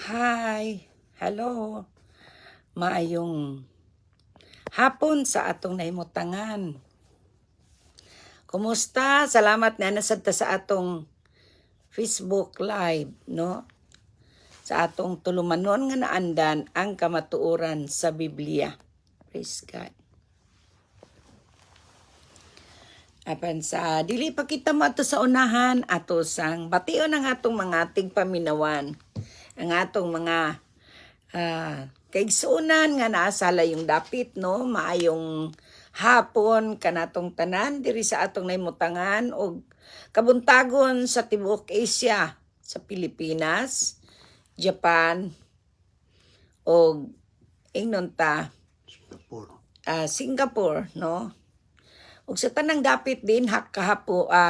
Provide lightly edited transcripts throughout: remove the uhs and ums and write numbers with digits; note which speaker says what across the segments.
Speaker 1: Hi, hello. Maayong hapon sa atong nahimutangan. Kumusta? Salamat na nasad ta sa atong Facebook Live, no? Sa atong tulumanon nga naandan ang kamatuoran sa Biblia. Praise God. Apan sa dili pa kita mo ato sa unahan, ato sang bation ang atong mga tigpaminawan. Ang atong mga kaigsunan nga naasala yung dapit, no? Maayong hapon kanatong tanan diri sa atong naimutangan og kabuntagon sa tibuok Asia, sa Pilipinas, Japan, og ingnon ta Singapore, no? Ug sa tanang dapit din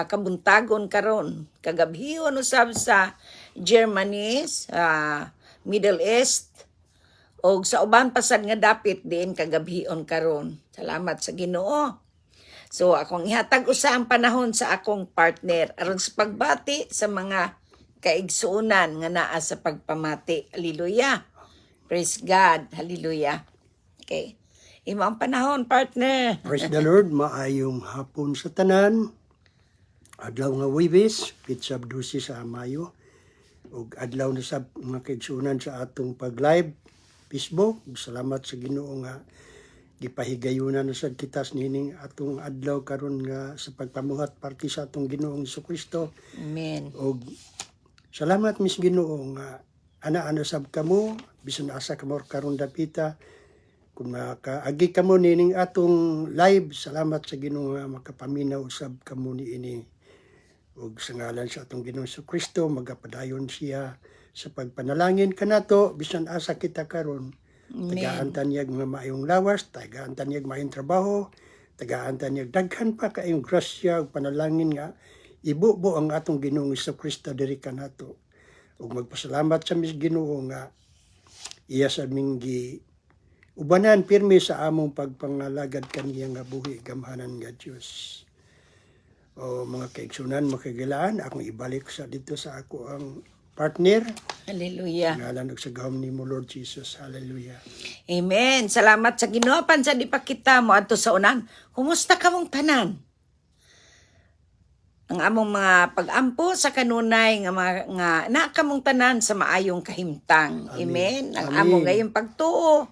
Speaker 1: kabuntagon karon kagabhion usab sa Germany, Middle East, og sa uban pasad nga dapit din kagabhion karon. Salamat sa Ginoo. So akong ihatag usa ang panahon sa akong partner aron sa pagbati sa mga kaigsuonan nga naa sa pagpamati. Hallelujah. Praise God. Hallelujah. Okay. Imo ang panahon, partner.
Speaker 2: Praise the Lord, maayong hapon sa tanan. Adlaw nga Huwebes, pitsab 12 sa Mayo. Ug adlaw na sa mga kaigsuonan sa atong pag-live Facebook. Salamat sa Ginoo nga gipahigayunan na sad kita nining atong adlaw karon nga sa pagpamuhat parte sa atong Ginoong Jesucristo.
Speaker 1: Amen.
Speaker 2: Ug salamat mis Ginoo nga ana-ana sab kamo bisan asa kamo karon dapita. Kung makaagi kamo nining atong live, salamat sa Ginoo nga makapaminaw usab kamo niini. Ug sa ngalan sa atong Ginoong Jesucristo magapadayon siya sa pagpanalangin kanato bisan asa kita karon. Tagaan tanyag nga maayong lawas, tagaan tanyag maayong trabaho, tagaan tanyag daghan pa kaayong grasya ug panalangin nga ibubo ang atong Ginoong Jesucristo diri kanato. Ug magpasalamat sa mis Ginoo nga iya sa minggi ubanan pirmi sa among pagpangalagad kaniya nga buhi gamhanan nga Dios. O mga kaigsunan, makagilaan, akong ibalik sa dito sa ako ang partner.
Speaker 1: Hallelujah.
Speaker 2: Ngalan sa gahom ni mo Lord Jesus. Hallelujah.
Speaker 1: Amen. Salamat sa Ginoo pansa di pa kita mo adto sa unan. Kumusta ka mong tanan? Ang among mga pag-ampo sa kanunay nga na kamong tanan sa maayong kahimtang. Amen. Ang among gayong pagtuo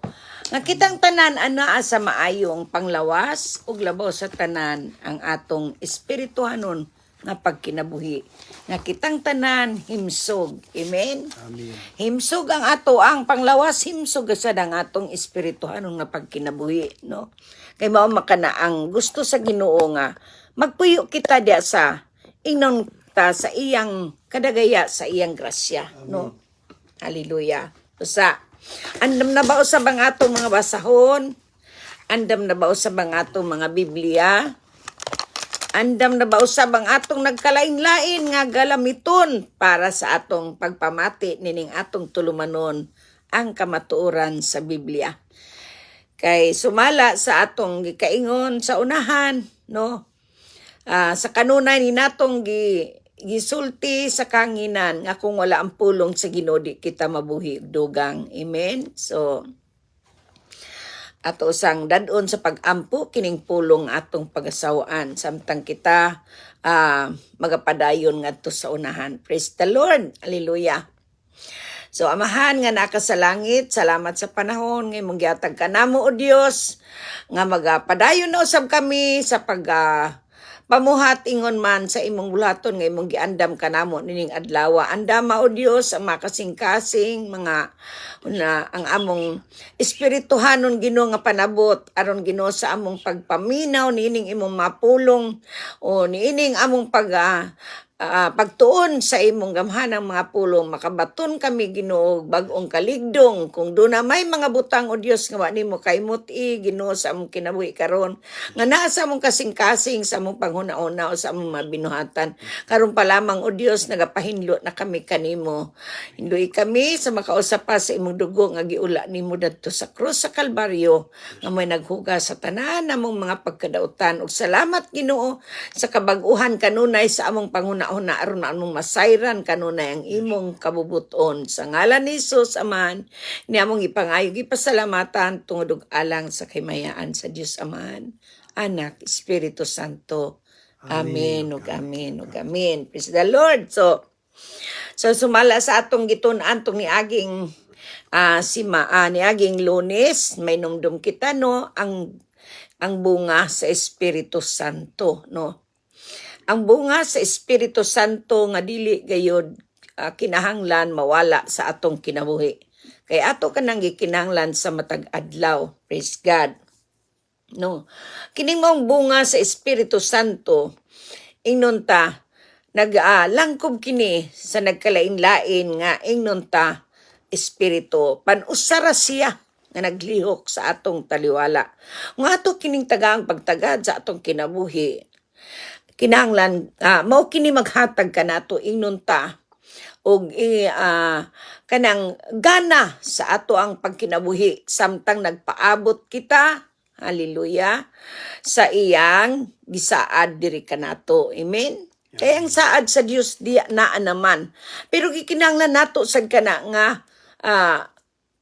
Speaker 1: nga kitang tanan ana sa maayong panglawas ug labaw sa tanan ang atong espirituhanon nga pagkinabuhi. Nga kitang tanan himsog. Amen.
Speaker 2: Amen.
Speaker 1: Himsog ang ato ang panglawas, himsog sad ang atong espirituhanon nga pagkinabuhi, no? Kay mao makana ang gusto sa Ginoo nga magpuyo kita diya sa ingnon ta sa iyang kadagaya sa iyang grasya, no? Hallelujah. Usa andam na ba usab ang atong mga basahon? Andam na ba usab ang atong mga Biblia? Andam na ba usab ang atong nagkalain-lain nga galamiton para sa atong pagpamati nining atong tulumanon ang kamatuoran sa Biblia? Kay sumala sa atong gikaingon sa unahan, no? Sa kanunay ni natong gisulti sa kanginan nga kung wala ang pulong sa Ginoo di kita mabuhi dugang. Amen. So ato sang dadon sa pag-ampo kining pulong atong pagasawaan samtang kita magapadayon ngadto sa unahan. Praise the Lord. Hallelujah. So amahan nga naka sa langit, salamat sa panahon nga imong gihatag kanamo o Dios nga magapadayon na usab kami sa pamuhat ingon man sa imong bulaton nga imong giandam kanamo nining adlaw. Andama o Dios ang makasing-kasing mga ang among espirituhanon Ginoo nga panabot aron Ginoo sa among pagpaminaw nining imong mapulong o niining among pagtuon sa imong gamhanang mga pulong makabaton kami Ginoo bag-ong kaligdong kung do na may mga butang o Dios nga wa nimo kaymuti Ginoo sa among kinabuhi karon nga naa sa among kasing-kasing sa among panghuna-una o sa among mabinuhatan karon pa lamang o Dios nagapahinlo na kami kanimo hinloy kami sa makausap pa sa imong dugo nga giula nimo dadto sa krus sa Kalbaryo nga may naghugas sa tanan namong mga pagkadautan ug salamat Ginoo sa kabag-uhan kanunay sa among panghuna panahon na aron anong masayran kanunay ang imong kabubuton sa ngalan ni Jesus aman niamong ipangayo gipasalamatan tungod og alang sa kimayaan sa Dios aman Anak Espiritu Santo amen ug amen ug amen. Praise the Lord. So sumala sa atong gitun-an tong niaging niaging Lunes may numdum kita no ang bunga sa Espiritu Santo no. Ang bunga sa Espiritu Santo nga dili gayud kinahanglan mawala sa atong kinabuhi. Kay ato kanang gikinahanglan sa matag adlaw. Praise God. No. Kining mong bunga sa Espiritu Santo ingnon ta naglangkob kini sa nagkalain-lain nga ingnon ta espiritu panusara siya nga naglihok sa atong taliwala. Nga ato kining tagaang pagtagad sa atong kinabuhi. Kinahanglan mao kini maghatag kanato ingnon ta og kanang gana sa ato ang pagkinabuhi samtang nagpaabot kita hallelujah sa iyang gisaad diri kanato amen. Kaya ang saad sa Dios di naa naman pero gikinahanglan nato sad kana nga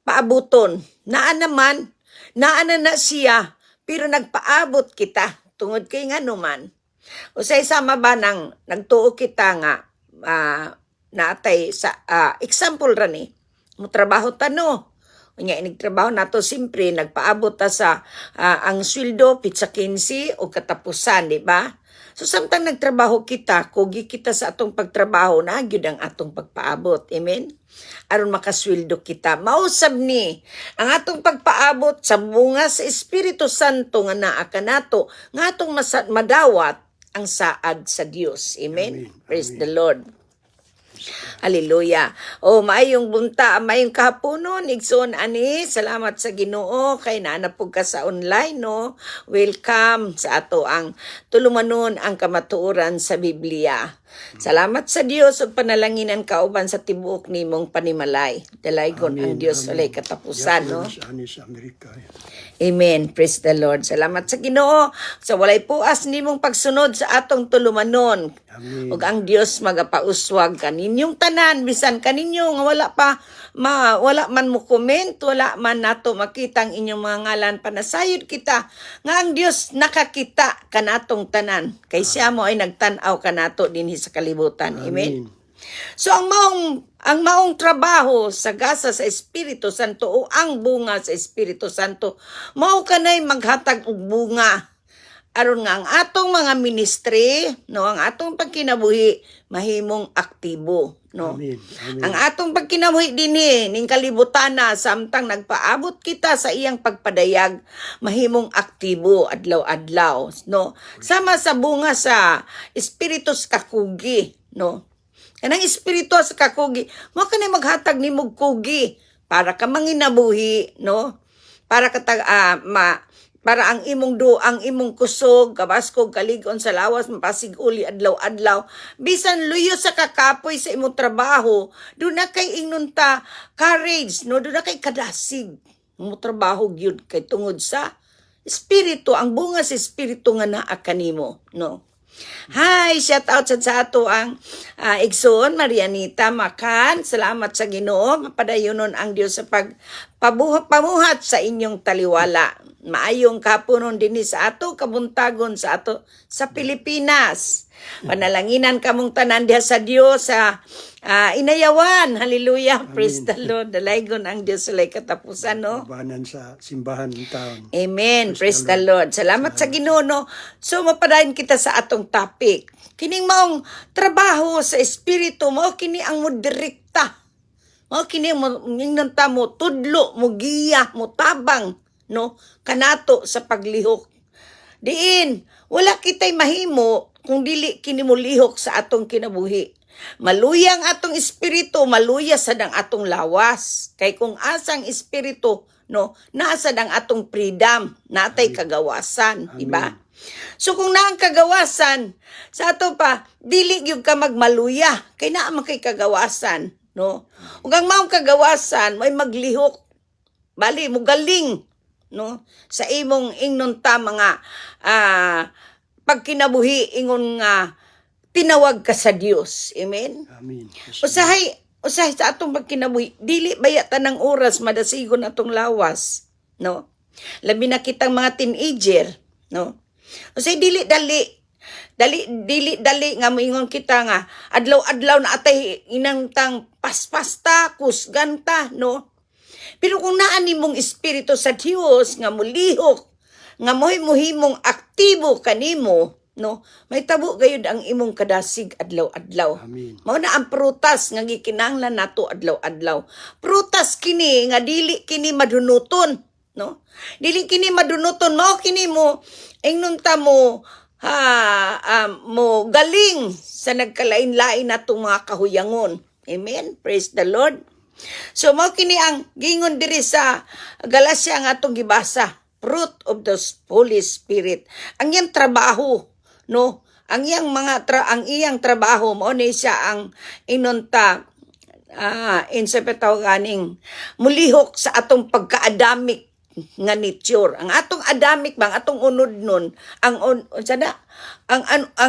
Speaker 1: paabuton naa naman naa na siya pero nagpaabot kita tungod kay nganuman usay sama ba nang nagtuo kita nga natay sa example rani mo trabaho tano unya inigtrabaho nato simpre nagpaabot ta sa ang sweldo pitsa 15 o katapusan di ba so samtang nagtrabaho kita kugi kita sa atong pagtrabaho na gyud ang atong pagpaabot amen aron makasweldo kita mausab ni ang atong pagpaabot sa bunga sa Espiritu Santo nga naa kanato nga atong madawat ang saad sa Dios. Amen?
Speaker 2: Amen.
Speaker 1: Praise
Speaker 2: Amen.
Speaker 1: the Lord. Hallelujah. Maayong bunta, maayong kahaponon, igsoon ani, salamat sa Ginoo kay naanapog ka sa online, no? Welcome sa ato ang tulumanon ang kamatuoran sa Biblia. Salamat sa Dios ug panalanginan kauban sa tibuok nimong panimalay. Dalaygon ang Dios walay katapusan, no?
Speaker 2: Ani sa Amerika.
Speaker 1: Amen. Praise the Lord. Salamat sa Ginoo sa walay puas nimong pagsunod sa atong tulumanon.
Speaker 2: Amen.
Speaker 1: Ug ang Dios magapauswag kaninyong tanan bisan kaninyo nga wala man mo comment, wala man nato makita ang inyong mga ngalan panasayod kita nga ang Dios nakakita kanatong tanan kay siya mo ay nagtan-aw kanato dinhi sa kalibutan. Amen. So ang maong trabaho sa gasa sa Espiritu Santo o ang bunga sa Espiritu Santo mao kanay maghatag og bunga aron nga ang atong mga ministry no ang atong pagkinabuhi mahimong aktibo no.
Speaker 2: Amen. Amen.
Speaker 1: Ang atong pagkinabuhi dinhi ning kalibutan na samtang nagpaabot kita sa iyang pagpadayag mahimong aktibo adlaw-adlaw no sama sa bunga sa Espiritu sa kakugi no. Kanang espiritu sa kakugi, mo kanay maghatag nimo kugi para ka manginabuhi, no? Para ka para ang imong kusog, kabaskog, kaligon sa lawas, mapasig uli adlaw-adlaw. Bisan luyo sa kakapoy sa imong trabaho, doon na kay ingnon ta courage, no? Doon na kay kadasig. Mo trabaho gyud kay tungod sa espiritu, ang bunga sa espiritu nga naa kanimo, no? Hi, shout out sa ato ang igsoon Marianita Makan. Salamat sa Ginoo, mapadayonon ang Dios sa pamuhat sa inyong taliwala. Maayong kapunon dinhi sa ato kabuntagon sa ato sa Pilipinas. Panalanginan kamong tanan diha sa Dios sa inayawan. Hallelujah.
Speaker 2: Amen.
Speaker 1: Praise the Lord. Dalaygon ang Dios walay katapusan, no?
Speaker 2: Bahanan sa simbahan ng taon.
Speaker 1: Amen. Praise the Lord. Salamat sa Ginoo, no? So mapadayon kita sa atong topic. Kining maong trabaho sa espiritu mao kini ang direkta. Mao kini mo ingnon ta mo tudlo, mo giya, mo tabang, no? Kanato sa paglihok. Diin, wala kitay mahimo kung dili kini mo lihok sa atong kinabuhi. Maluyang atong espiritu, maluya sad ang atong lawas. Kay kung asang espiritu, no, nasa ang atong freedom, natay kagawasan, di ba? So kung naang kagawasan, sa ato pa, dili gyud ka magmaluya, kay naa man kay kagawasan, no? Ug ang maong kagawasan, may maglihok. Bali mo galing, no? Sa imong ingnon ta mga pagkinabuhi ingon nga tinawag ka sa Dios. Amen.
Speaker 2: Amen.
Speaker 1: Usahay sa atong pagkinabuhi, dili baya tanang oras madasigon atong lawas, no? Labi na kitang mga teenager, no? Usahay dili dali nga moingon kita nga adlaw-adlaw na atay inangtang paspasta kusganta, no? Pero kung naa nimong espiritu sa Dios nga mulihok, nga muhimong aktibo kanimo, no, may tabo gayud ang imong kadasig adlaw-adlaw.
Speaker 2: Amen.
Speaker 1: Mao na ang prutas nga gikinahanglan nato adlaw-adlaw. Prutas kini nga dili kini madunuton, no? Dili kini madunuton, mao kini mo ingnon ta mo mo galing sa nagkalain-lain natong mga kahuyangon. Amen. Praise the Lord. So mao kini ang gingon diri sa Galacia nga atong gibasa, fruit of the Holy Spirit. Ang iyang trabaho, no? Ang iyang trabaho mo ni siya ang inunta insepetaw ganing mulihok sa atong pagka-adamic nga nature. Ang atong adamic bang atong unod nun, ang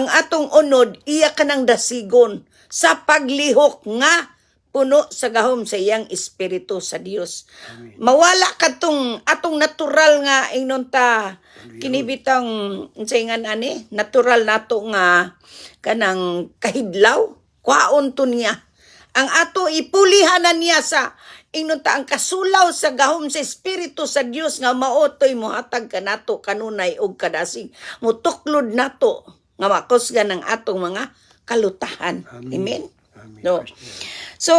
Speaker 1: atong unod iya kanang dasigon sa paglihok nga puno sa gahom sa iyang espiritu sa Dios.
Speaker 2: Amen.
Speaker 1: Mawala katong atong natural nga inunta kinibitang saingan ani natural nato nga kanang kahidlaw kwaon to niya ang ato ipulihanan niya sa inunta ang kasulaw sa gahom sa espiritu sa Dios nga maotoy mohatag kanato kanunay og kadasig mutuklod nato nga makusgan ang atong mga kalutahan. Amen.
Speaker 2: Amen.
Speaker 1: No. So,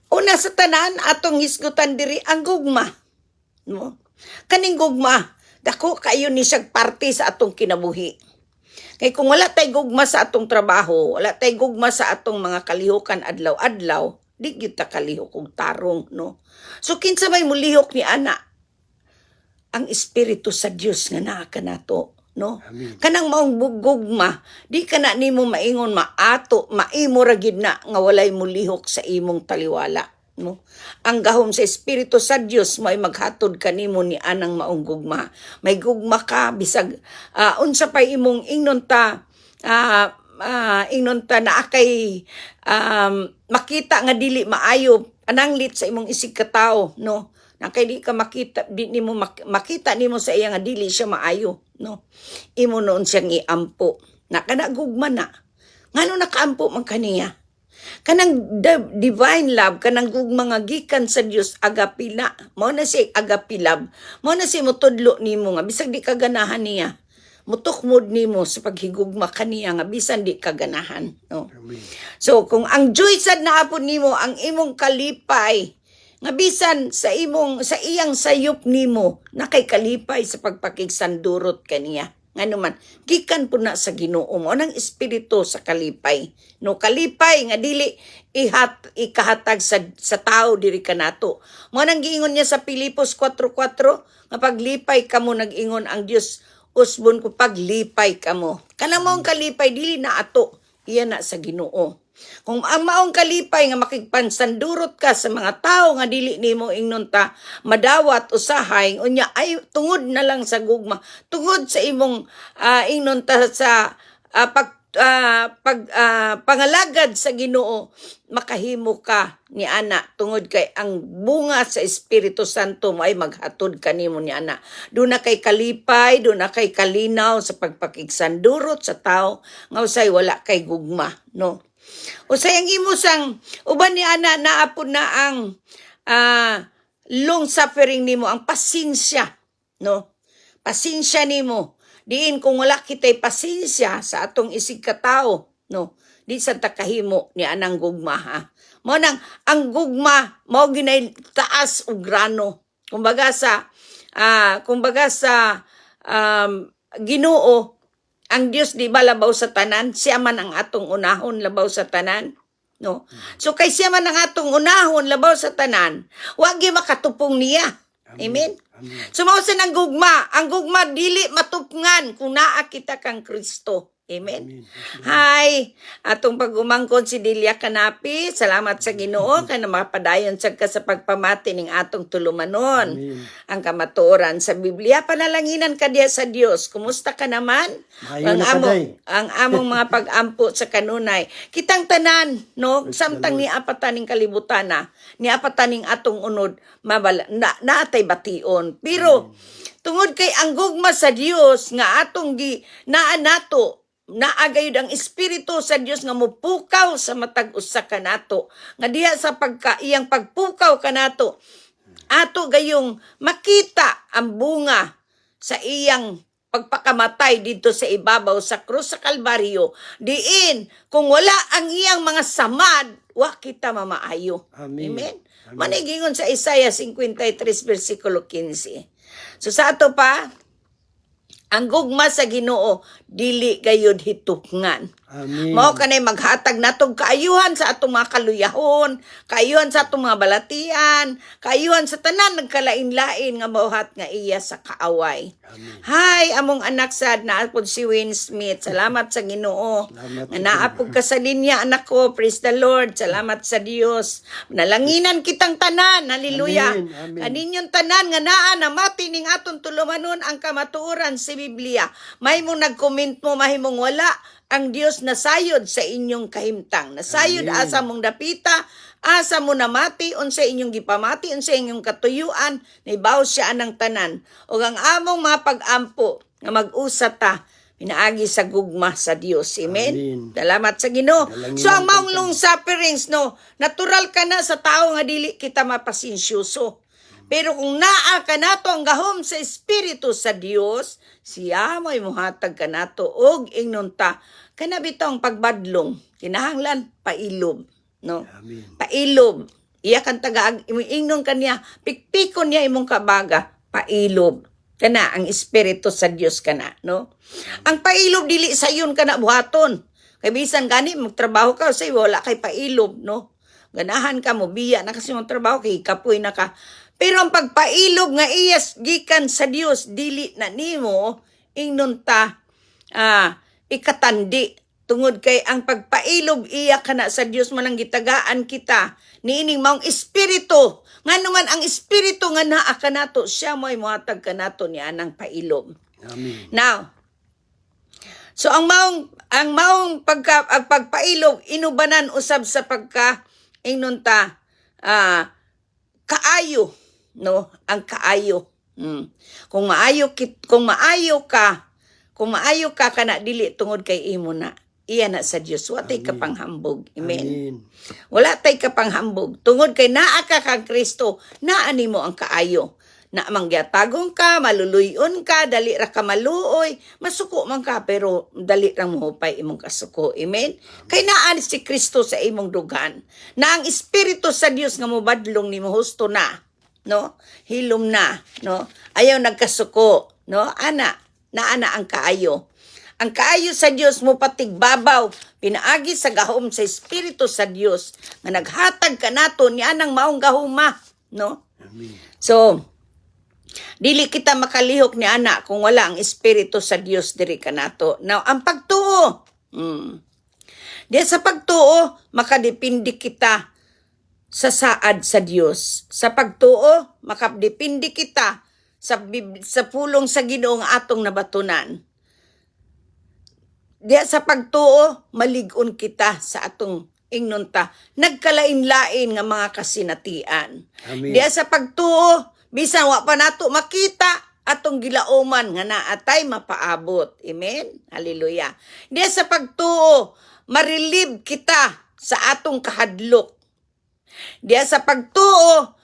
Speaker 1: una sa tanan, atong hisgutan diri ang gugma. No? Kaning gugma, dako kayo ni siyag parte sa atong kinabuhi. Kay kung wala tay gugma sa atong trabaho, wala tay gugma sa atong mga kalihukan adlaw-adlaw, di gyud ta kalihok og tarong, no? So kinsa may mulihok ni ana? Ang espiritu sa Dios nga naa kanato. No?
Speaker 2: Amen.
Speaker 1: Kanang maong gugma, di ka na nimo maingon maato, maimo ra gid na nga walay mulihok sa imong taliwala, no? Ang gahom sa espiritu sa Dios may maghatod kanimo ni anang maong gugma. May gugma ka bisag unsa pa imong ingnon ta na akay makita nga dili maayo ananglit sa imong isig katawo, no? Na kay di ka makita makita nimo sa iya nga dili siya maayo, no? Imo noon siyang iampo na kana gugma na ngano nakaampo man kaniya kanang divine love kanang gugma nga gikan sa Dios agapila mao na si agapilab mao na si motudlo nimo nga bisag di ka ganahan niya mutukmod nimo sa paghigugma kaniya nga bisan di ka ganahan, no?
Speaker 2: Amen.
Speaker 1: So kung ang joy sad naapon nimo ang imong kalipay nga bisan sa iyang sayop nimo nakay kalipay sa pagpakigsandurot kaniya ngano man gikan po na sa Ginoo mo nang espiritu sa kalipay, no? Kalipay nga dili ikahatag sa tao diri kanato mo nang giingon niya sa Pilipos 4:4 nga paglipay kamo nag-ingon ang Dios usbon ko paglipay kamo kana maong kalipay dili na ato iya na sa Ginoo. Kung ang maong kalipay nga makigpansandurot ka sa mga tao nga dili nimo ingnon ta madawat usahay unya ay tungod na lang sa gugma tungod sa imong ingnon ta sa pangalagad sa Ginoo makahimo ka ni ana tungod kay ang bunga sa Espiritu Santo mo ay maghatod kanimo ni ana. Doon na kay kalipay, doon na kay kalinaw sa pagpakigsandurot sa tao nga usay wala kay gugma, no? Usay ang imo sang uban ni ana naapod na ang long suffering nimo, ang pasensya, no? Pasensya nimo. Diin kung wala kitay pasensya sa atong isig katao, no? Di sa takahimo ni anang gugma, ha? Mao nang ang gugma mao ginay taas og grano. Kumbaga sa Ginoo, ang Dios di ba labaw sa tanan, siya man ang atong unahon labaw sa tanan, no? So kay siya man ang atong unahon labaw sa tanan, wa gyud makatupong niya. Amen.
Speaker 2: Amen.
Speaker 1: So mao sa nang gugma, ang gugma dili matupngan kung naa kita kang Kristo. Amen. Hi, atong pag-umangkon si Delia Canapi. Salamat sa Ginoo kay na mapadayon sad ka sa pagpamati ning atong tulumanon.
Speaker 2: Amen.
Speaker 1: Ang kamatuoran sa Biblia, panalanginan ka diya sa Dios. Kumusta ka naman?
Speaker 2: Maayo na kaday.
Speaker 1: Ang among mga pag-ampo sa kanunay. Kitang tanan, no? Samtang ni apataning kalibutan na, ni apataning atong unod, naatay bation. Pero, tungod kay ang gugma sa Dios nga atong naa nato, naagayod ang espiritu sa Dios nga mupukaw sa matag usa kanato nga diha sa iyang pagpukaw kanato ato gayong makita ang bunga sa iyang pagpakamatay dito sa ibabaw sa krus sa Kalbaryo, diin kung wala ang iyang mga samad wa kita mamaayo.
Speaker 2: Amen.
Speaker 1: Amen.
Speaker 2: Amen.
Speaker 1: Manigingon sa Isaiah 53 versikulo 15. So sa ato pa, ang gugma sa Ginoo dili gayud hitukngan.
Speaker 2: Amen.
Speaker 1: Mao kanay maghatag natong kaayuhan sa atong mga kaluyahon, kaayuhan sa atong mga balatian, kaayuhan sa tanan nagkalain-lain nga mauhat nga iya sa kaaway.
Speaker 2: Amen.
Speaker 1: Hi, among anak sad na apod si Wayne Smith. Salamat sa Ginoo.
Speaker 2: Salamat
Speaker 1: Nga naapod ka sa linya anak ko. Praise the Lord. Salamat sa Dios. Nalanginan kitang tanan. Hallelujah.
Speaker 2: Amen. Amen.
Speaker 1: Kaninyong tanan nga naa na mati ning aton tulumanon ang kamatuoran sa Biblia. Mahimong nag-comment mo, mahimong wala. Ang Dios nasayod sa inyong kahimtang. Nasayod
Speaker 2: Amen.
Speaker 1: asa mong dapita, asa mo namati, unsa inyong gipamati, unsa inyong katuyuan, naibaw siya anang tanan. O ang among mga pag-ampo, nga mag-usa ta, pinaagi sa gugma sa Dios. Amen?
Speaker 2: Amen.
Speaker 1: Salamat sa Ginoo.
Speaker 2: Dalangin
Speaker 1: So ang
Speaker 2: ang
Speaker 1: maong long sufferings, no, natural ka na sa tao nga dili kita mapasensyoso. Pero kung naa ka nato ang gahom sa Espiritu sa Dios, siya mo'y muhatag ka nato og ingnon ta. Kana bitong pagbadlong, kinahanglan pailob, no?
Speaker 2: Amen.
Speaker 1: Pailob. Iya kan taga ingnon kaniya, pikpikon niya imong kabaga, pailob. Kana ang Espiritu sa Dios kana, no? Ang pailob dili sayon kana buhaton. Kay bisan gani magtrabaho ka say wala kay pailob, no? Ganahan ka mo biya na kasi mong trabaho kay kapoy na ka. Pero ang pagpailob nga iyas gikan sa Dios dili na nimo ingnon ta ikatandi tungod kay ang pagpailob iya kana sa Dios manang gitagaan kita niining maong espiritu nganuman ang espiritu nga naa kanato siya mo'y mohatag kanato ni anang pailob.
Speaker 2: Amen.
Speaker 1: Now, so ang maong pagpailob inubanan usab sa pagka ingnon ta kaayo, no, ang kaayo. Kung maayo ka kana dili tungod kay imo na iya na sa Dios wa tay kapanghambog. Amen.
Speaker 2: Amen.
Speaker 1: Wala tay kapanghambog tungod kay naa ka kang Kristo naa nimo ang kaayo. Na mangyatagong ka, maluluyon ka, dali ra ka maluoy, masuko man ka pero dali ra mohupay imong kasuko. Amen. Kay naa si Kristo sa imong dugan. Na ang Espiritu sa Dios nga mobadlong nimo husto na, no? Hilom na, no? Ayaw nagkasuko, no? Ana ang kaayo. Ang kaayo sa Dios mo patigbabaw, pinaagi sa gahom sa Espiritu sa Dios nga naghatag kanato ni anang maong gahuma, no?
Speaker 2: Amen.
Speaker 1: So, dili kita makalihok ni ana kung wala ang Espiritu sa Dios diri kanato. Now, ang pagtuo. Diya sa pagtuo, makadepende kita sa saad sa Dios. Sa pagtuo, makadepende kita sa pulong sa Ginoo nga atong nabatunan. Diya sa pagtuo, malig-on kita sa atong ingnon ta nagkalain-lain nga mga kasinatian.
Speaker 2: Amen.
Speaker 1: Diya sa pagtuo, bisan wa pa nato makita atong gilauman nga naatay mapaabot. Amen. Hallelujah. Diya sa pagtuo, marilib kita sa atong kahadlok. Diya sa pagtuo,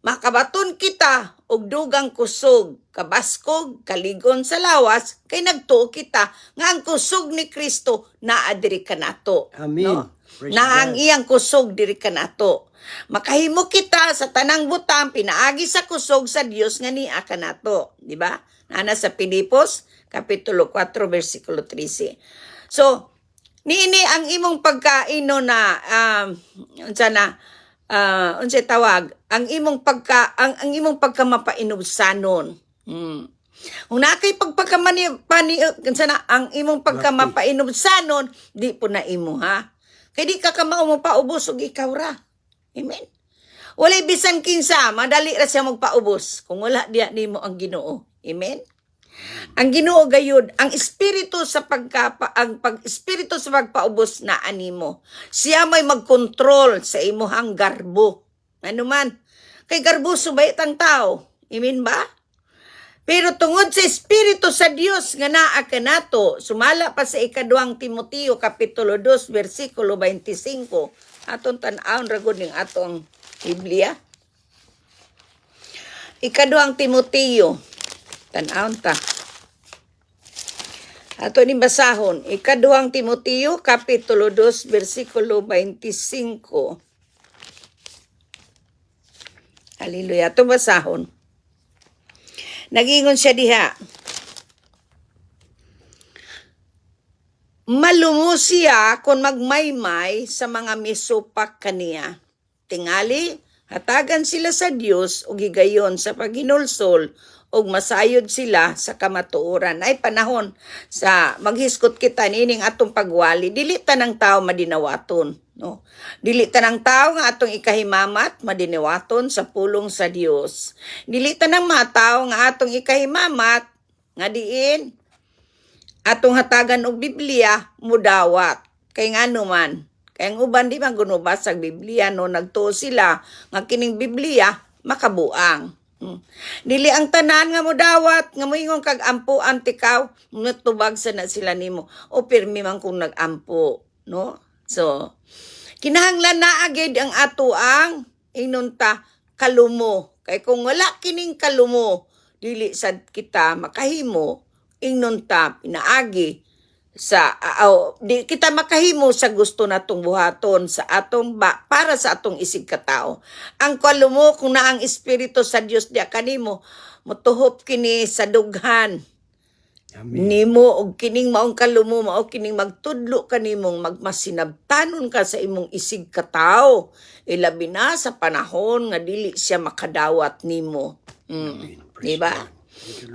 Speaker 1: makabaton kita og dugang kusog, kabaskog, kaligon sa lawas, kay nagtuo kita nga ang kusog ni Kristo naa diri kanato.
Speaker 2: Amen.
Speaker 1: No?
Speaker 2: Praise
Speaker 1: Na ang
Speaker 2: God.
Speaker 1: iyang kusog diri kanato. Makahimo kita sa tanang butang pinaagi sa kusog sa Dios nga niya kanato, di ba? Nana sa Pilipos kapitulo 4 versikulo 13. So, niini ang imong pagkaino na unsay tawag, ang imong pagka mapainubsanon. Kung nakay sana ang imong pagkamapainom sanon, di po na imo ha. Kay di ka kamao mo paubos og ikaw ra. Amen. Walay bisan kinsa, madali ra siya magpaubos kung wala diya nimo ang Ginoo. Amen. Ang Ginoo gayud, ang espiritu sa espiritu sa pagpaubos na animo. Siya may magkontrol sa imuhang garbo. Ano man? Kay garbo subay tang tao. Amen ba? Pero tungod sa espiritu sa Dios nga naa kanato, sumala pa sa ikaduhang Timoteo kapitulo 2 bersikulo 25. Aton tan-awon ra gud ning atong Biblia. Ikaduhang Timoteo, tan-awon ta. Ato ni basahon, ikaduhang Timoteo kapitulo 2 bersikulo 25. Hallelujah. Ato basahon. Nagingon siya diha. Malumo siya kung magmaymay sa mga misupak kaniya. Tingali, hatagan sila sa Dios o gigayon sa paghinulsol o masayod sila sa kamatuoran. Ay panahon sa maghiskot kita nining atong pagwali, dili tanang tao madinawaton. No? Dili tanang tao nga atong ikahimamat madinawaton sa pulong sa Dios. Dili tanang mga tao nga atong ikahimamat nga diin atong hatagan og Biblia mudawat. Kay ngano man, kay ang uban di man gunubas sa Biblia no nagtuo sila nga kining Biblia makabuang. Dili ang tanan nga modawat nga moingon kag ampo antikaw natubag sa na sila nimo o pirmi man kung nagampo, no? So kinahanglan na agad ang ato ang inunta kalumo. Kay kung wala kining kalumo, dili sad kita makahimo inunta pinaagi sa di kita makahimo sa gusto natong buhaton sa atong para sa atong isig katao. Ang kalumo kung na ang espiritu sa Dios diya kanimo motuhop kini sa dughan.
Speaker 2: Amen.
Speaker 1: Nimo og kining maong kalumo mao kining magtudlo kanimong magmasinabtanon ka sa imong isig katao ilabi na sa panahon nga dili siya makadawat nimo. Di ba?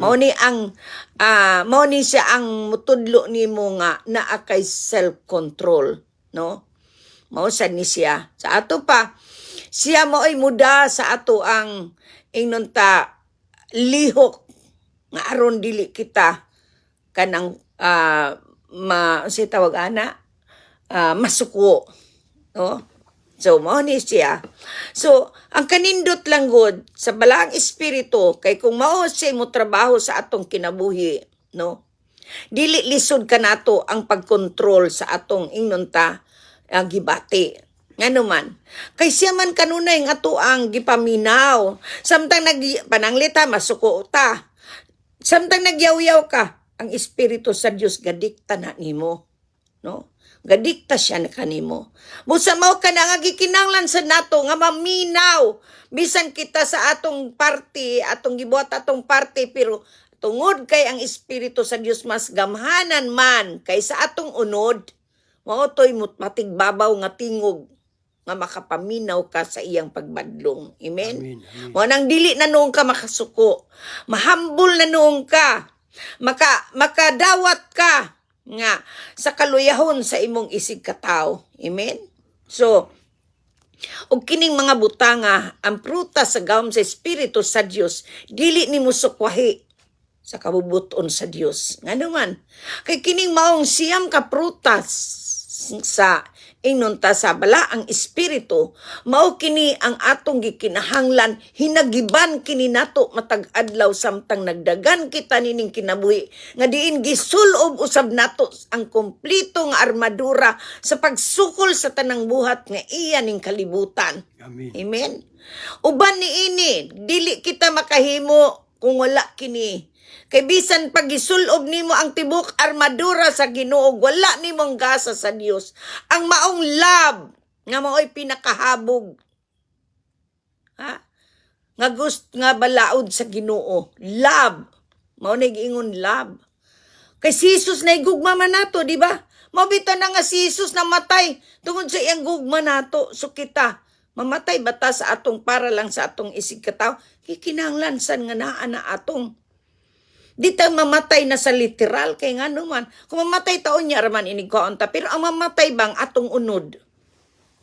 Speaker 1: Mao ni siya ang mutudlo nimo nga naa kay self control, no? Mao sad ni siya. Sa ato pa siya mao'y muda sa ato ang inunta lihok nga aron dili kita kanang si tawag ana masuko, no? So mao ni siya. So ang kanindot lang gud sa balaang espiritu kay kung mao siya mo trabaho sa atong kinabuhi, no? Dili lisod kanato ang pagkontrol sa atong inunta gibati. Ngano man kay siya man kanunay nga ato ang gipaminaw samtang pananglita masuko ta. Samtang nagyaw-yaw ka, ang espiritu sa Dios gadikta na nimo, no? Gadikta siya na kanimo. Busa mao ka na nga gikinahanglan sa nato nga maminaw bisan kita sa atong party, atong gibuhat atong party pero tungod kay ang espiritu sa Dios mas gamhanan man kaysa atong unod, mao toy matigbabaw nga tingog nga makapaminaw ka sa iyang pagbadlong. Amen?
Speaker 2: Amen, amen.
Speaker 1: Mo nang dili na noong ka makasuko, mahambol na noong ka, makadawat ka nga sa kaluyahon sa imong isig katao. Amen? So, og kining mga butanga, ang prutas sa gawom sa espiritu sa Dios, dili nimo sukwahi sa kabubuton sa Dios. Ngano man, kay kining maong siyam ka prutas sa inunta sa bala ang espiritu, mao kini ang atong gikinahanglan hinagiban kini nato matag adlaw samtang nagdagan kita nining kinabuhi nga diin gisulob usab nato ang kompleto nga armadura sa pagsukol sa tanang buhat nga iya ning kalibutan.
Speaker 2: Amen.
Speaker 1: Amen. Uban niini dili kita makahimo kung wala kini. Kay bisan pag gisulob nimo ang tibok armadura sa Ginoo, wala nimong gasa sa Dios. Ang maong love nga mao'y pinakahabog. Ha? Nga balaod sa Ginoo. Love. Mao na giingon love. Kay si Jesus na igugma man nato, di ba? Mabita na nga si Jesus namatay tungod sa iyang gugma nato. So kita mamatay bata sa atong para lang sa atong isig katao. Kikinahanglan san nga naa na atong Di tayo mamatay na sa literal, kay nga naman, kung mamatay taon niya, raman inig kaunta, pero ang mamatay bang atong unod?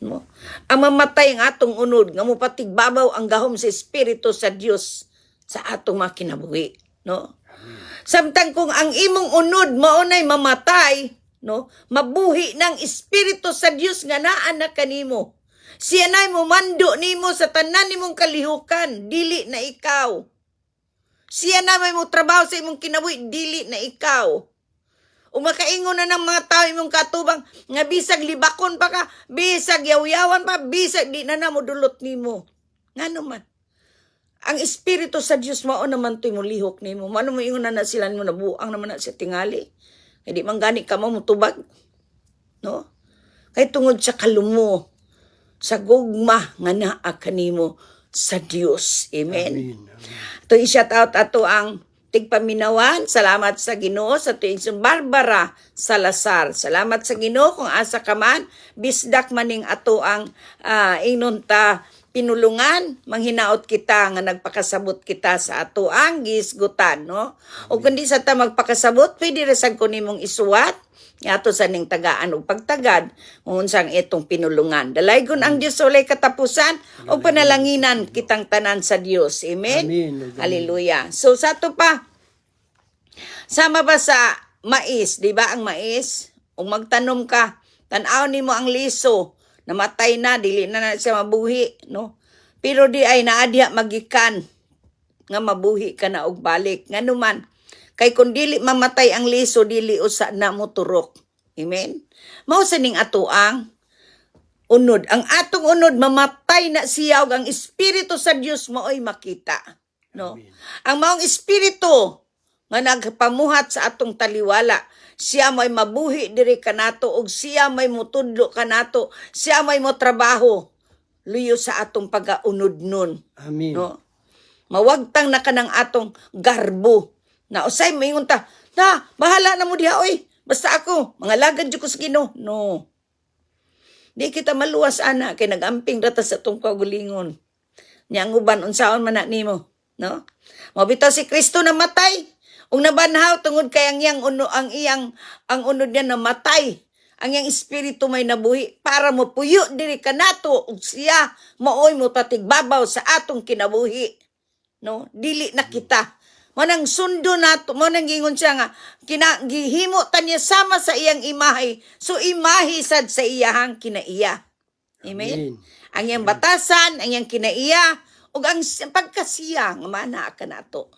Speaker 1: No? Ang mamatay ang atong unod, nga mo patigbabaw ang gahom sa Espiritu sa Dios sa atong makinabuhi. No? Samtang kung ang imong unod maunay mamatay, no? Mabuhi ng Espiritu sa Dios nga naa na kanimo. Siya na'y mo mando nimo sa tanan nimong kalihukan, dili na ikaw. Siya na may mo trabaho sa imong kinabuhi, dili na ikaw. O makaingon na ng mga tao imong katubang, nga bisag libakon pa ka, bisag yaw-yawan pa, bisag di na mo dulot nimo. Nga naman. Ang Espiritu sa Diyos mao naman to'y mo lihok nimo. Mano mo ingon na sila mo nabuang naman na sa tingali. Hindi man gani ka mo tubag. No? Kay tungod sa kalumo, sa gugma nga naa kanimo sa Dios. Amen.
Speaker 2: Amen.
Speaker 1: To i-shout out ato ang tigpaminawan. Salamat sa Ginoo sa tuig Barbara Salazar. Salamat sa Ginoo kung asa ka man. Bisdak maning ato ang inunta pinulungan. Manghinaot kita nga nagpakasabot kita sa ato ang gisgutan. No? O kundi sa ta magpakasabot, pwede resag ko nimong isuwat. Ato sa ning tagaan o pagtagad kung unsang itong pinulungan. Dalaygon ang Dios walay katapusan o panalanginan kitang tanan sa Dios. Amen?
Speaker 2: Amen.
Speaker 1: Hallelujah. So sa to pa, sama ba sa mais, di ba ang mais? Kung magtanom ka, tanaw nimo ang liso, namatay na, dili na siya mabuhi. No? Pero di ay naadya magikan, nga mabuhi ka na og balik. Nga naman, kay kung dili mamatay ang liso, dili usa na mo turok. Amen? Mao sa ning atoang unod. Ang atong unod, mamatay na siya ang Espiritu sa Dios mao'y makita. No?
Speaker 2: Amen.
Speaker 1: Ang maong Espiritu nga nagpamuhat sa atong taliwala, siya may mabuhi diri kanato og siya may mutudlo kanato, siya may mo trabaho luyo sa atong pagaunod nun.
Speaker 2: Amen.
Speaker 1: No? Mawagtang na kanang atong garbo. Na usay maingon ta, bahala na mo diha oy. Basta ako, mga lagad jud ko sa Ginoo. No. Di kita maluwas ana kay nagamping rata sa atong kaugalingon. Nya ang uban unsaon man na nimo, no? Mabitaw si Kristo na matay. Ug nabanhaw tungod kay ang unod niya namatay. Ang iyang espiritu may nabuhi para mo puyo diri kanato ug siya maoy mo patigbabaw sa atong kinabuhi. No, dili na kita. Manang sundo nato, manang gingon siya nga gihimo ta niya sama sa iyang imahe. So imahe sad sa iyahang kinaiya. Amen.
Speaker 2: Amen.
Speaker 1: Ang iyang batasan, ang iyang kinaiya ug ang pagkasiya nga mana kanato.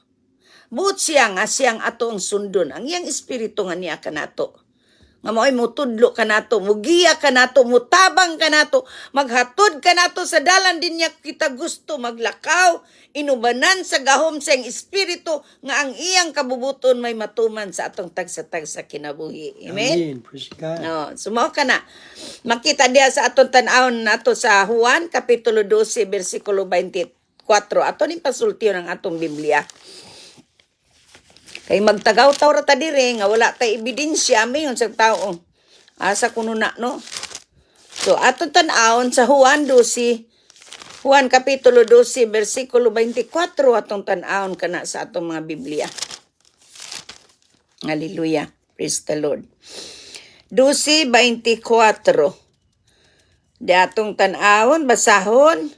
Speaker 1: Buot siya nga siyang atong sundon, ang iyang espiritu nga niya kanato. Nga mao'y mutudlo kanato, mugiya kanato, mutabang kanato, maghatod kanato sa dalan din niya kita gusto maglakaw, inubanan sa gahom sa iyang espiritu nga ang iyang kabubuton may matuman sa atong tagsa-tagsa kinabuhi. Amen?
Speaker 2: Amen. Praise God.
Speaker 1: No, sumaw ka na. Makita diya sa atong tan-awon nato sa Juan kapitulo 12 bersikulo 24. Ato ning pasultiyo ng atong Biblia. Kay magtagaw-taw ra ta dire nga wala tay ebidensya mayon sa tao. Asa kuno na no. So atong tan-awon sa Juan kapitulo 12 bersikulo 24 atong tan-awon kana sa atong mga Biblia. Hallelujah. Praise the Lord. 12:24. Di atong tan-awon basahon.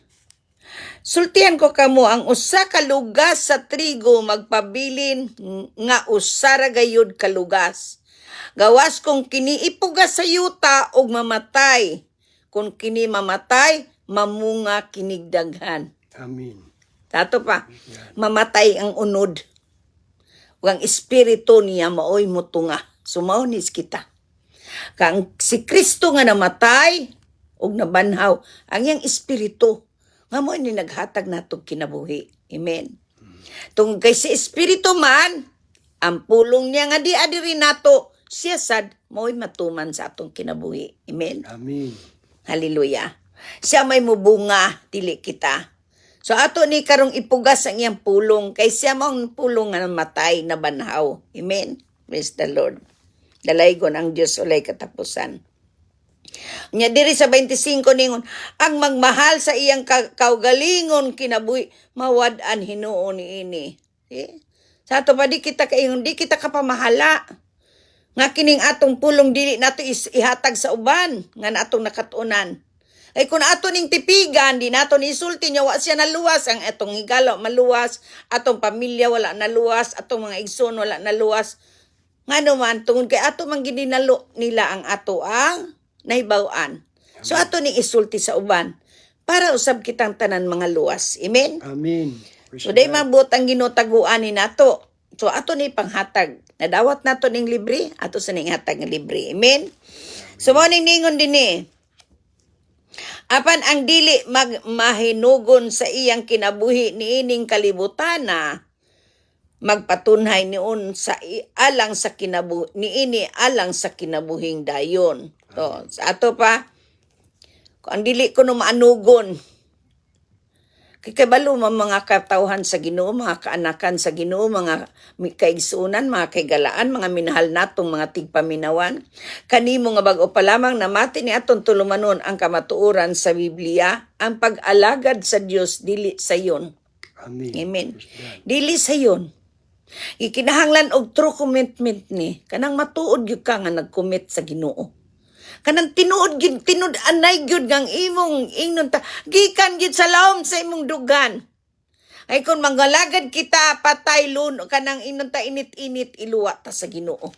Speaker 1: Sultihan ko kamo ang usa ka lugas sa trigo magpabilin nga usara gayud ka lugas. Gawas kung kini ipugas sa yuta og mamatay. Kung kini mamatay, mamunga kinigdaghan.
Speaker 2: Amen.
Speaker 1: Tato pa, mamatay ang unod. Ug ang espiritu niya maoy mutunga. Sumaunis kita. Kang si Kristo nga namatay ug nabanhaw, ang iyang espiritu nga mo ni naghatag nato kinabuhi. Amen. Tung kay si espiritu man, ang pulong niya nga di adiri nato, siya sad mo'y matuman sa atong kinabuhi. Amen.
Speaker 2: Amen.
Speaker 1: Hallelujah. Siya may mubunga, dili kita. So ato ni karong ipugas ang iyang pulong, kay siya mong pulong nga namatay na banhaw. Amen. Praise the Lord. Dalaygon ang Dios ulay katapusan. Nya diri sa 25 ningon, ang magmahal sa iyang kaugalingon kinabuhi mawad-an Hinuo niini. Sa ato pa di kita kaingon, di kita kapamahala. Nga kining atong pulong dili nato ihatag sa uban nga natong nakatunan. Ay kung ato ning tipigan, di nato ni isulti niya, wa siya naluwas, ang atong higala maluwas, atong pamilya wala naluwas, atong mga igsoon wala naluwas. Nga naman, tungod kay ato man gininalo nila ang ato ang nahibaw-an. So ato ning isulti sa uban, para usab kitang tanan mga luwas. Amen?
Speaker 2: Amen.
Speaker 1: So day mabot ang ginutaguan ni nato. So ato ni panghatag. Nadawat nato ning libre, ato sa ning hatag nga libre. Amen? So mo ning ningon din ni. Apan ang dili mahinugon sa iyang kinabuhi niining kalibutana, magpatunhay niun sa alang sa niini alang sa kinabuhing dayon. So, sa ato pa, kung ang dili ko no maanugon, kikabalo mga katawhan sa Ginoo, mga kaanakan sa Ginoo, mga kaigsuunan, mga kaigalaan, mga minahal natong mga tigpaminawan. Kanimo nga bag-o pa lamang namati ni aton tulumanon ang kamatuoran sa Biblia, ang pag-alagad sa Dios dili sayon.
Speaker 2: Amen.
Speaker 1: Amen. Dili sayon. Ikinahanglan og true commitment ni kanang matuod gyud ka nga nag-commit sa Ginoo. Kanang tinuod gyud anay gyud gang imong ingnon ta gikan gyud sa lawom sa imong dugan. Ay kung mangalagad kita patay luno kanang ingnon ta init-init iluwa ta sa Ginoo.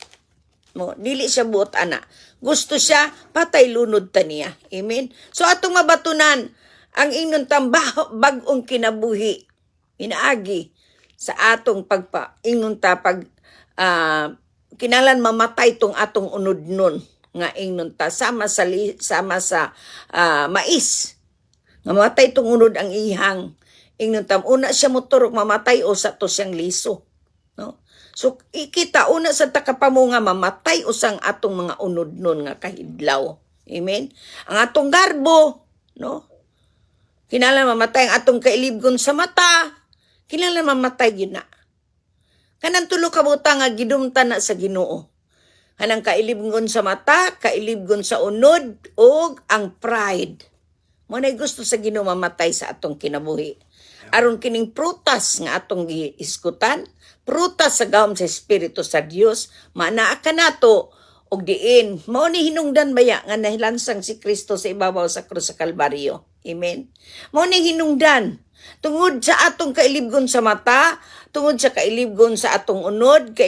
Speaker 1: Mo dili siya buot ana. Gusto siya patay lunod ta niya. Amen. So atong mabatunan ang ingnon ta bag-ong kinabuhi inaagi sa atong ingnon ta kinalan mamatay tong atong unod nun. Nga ingnon ta sama sa mais nga mamatay tong unod ang ihang ingnon ta una siya moturok mamatay o sa to siyang liso, no? So ikita una sa takapamunga mamatay usang atong mga unod nun nga kahidlaw. Amen. Ang atong garbo, no, kinahanglan mamatay ang atong kailibgon sa mata, kinahanglan mamatay gyud na. Kanang tulo ka butang nga gidumtan na sa Ginoo. Anang kailibgon sa mata, kailibgon sa unod, o ang pride. Muna'y gusto sa Ginoo mamatay sa atong kinabuhi. Aron kining prutas nga atong giiskutan, prutas sa gahom sa Espiritu sa Dios, manaa ka nato og diin. Mao ni hinungdan baya nga nahilansang si Kristo sa ibabaw sa krus sa Kalbaryo. Amen. Mao ni hinungdan tungod sa atong kailibgon sa mata, tungod sa kailibgon sa atong unod,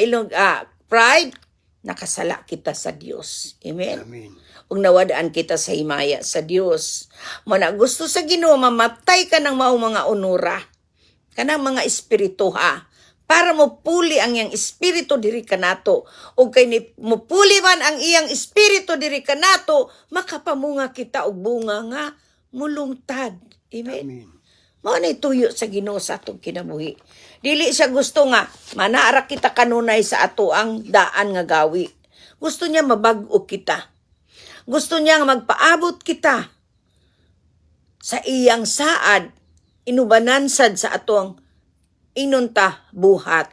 Speaker 1: pride, nakasala kita sa Dios. Amen.
Speaker 2: Amen.
Speaker 1: Ug nawadaan kita sa himaya sa Dios. Muna gusto sa Ginoo mamatay ka ng maong mga unura, kanang mga espiritu para mo puli ang iyang espiritu diri kanato. Ug kay mo puli man ang iyang espiritu diri kanato, makapamunga kita og bunga nga mulungtad. Amen.
Speaker 2: Amen.
Speaker 1: Mao na tuyo sa Ginoo sa atong kinabuhi. Dili siya gusto nga manaara kita kanunay sa ato ang daan nga gawi. Gusto niya mabag-o kita. Gusto niya nga magpaabot kita sa iyang saad, inubanansad sa atong inunta buhat.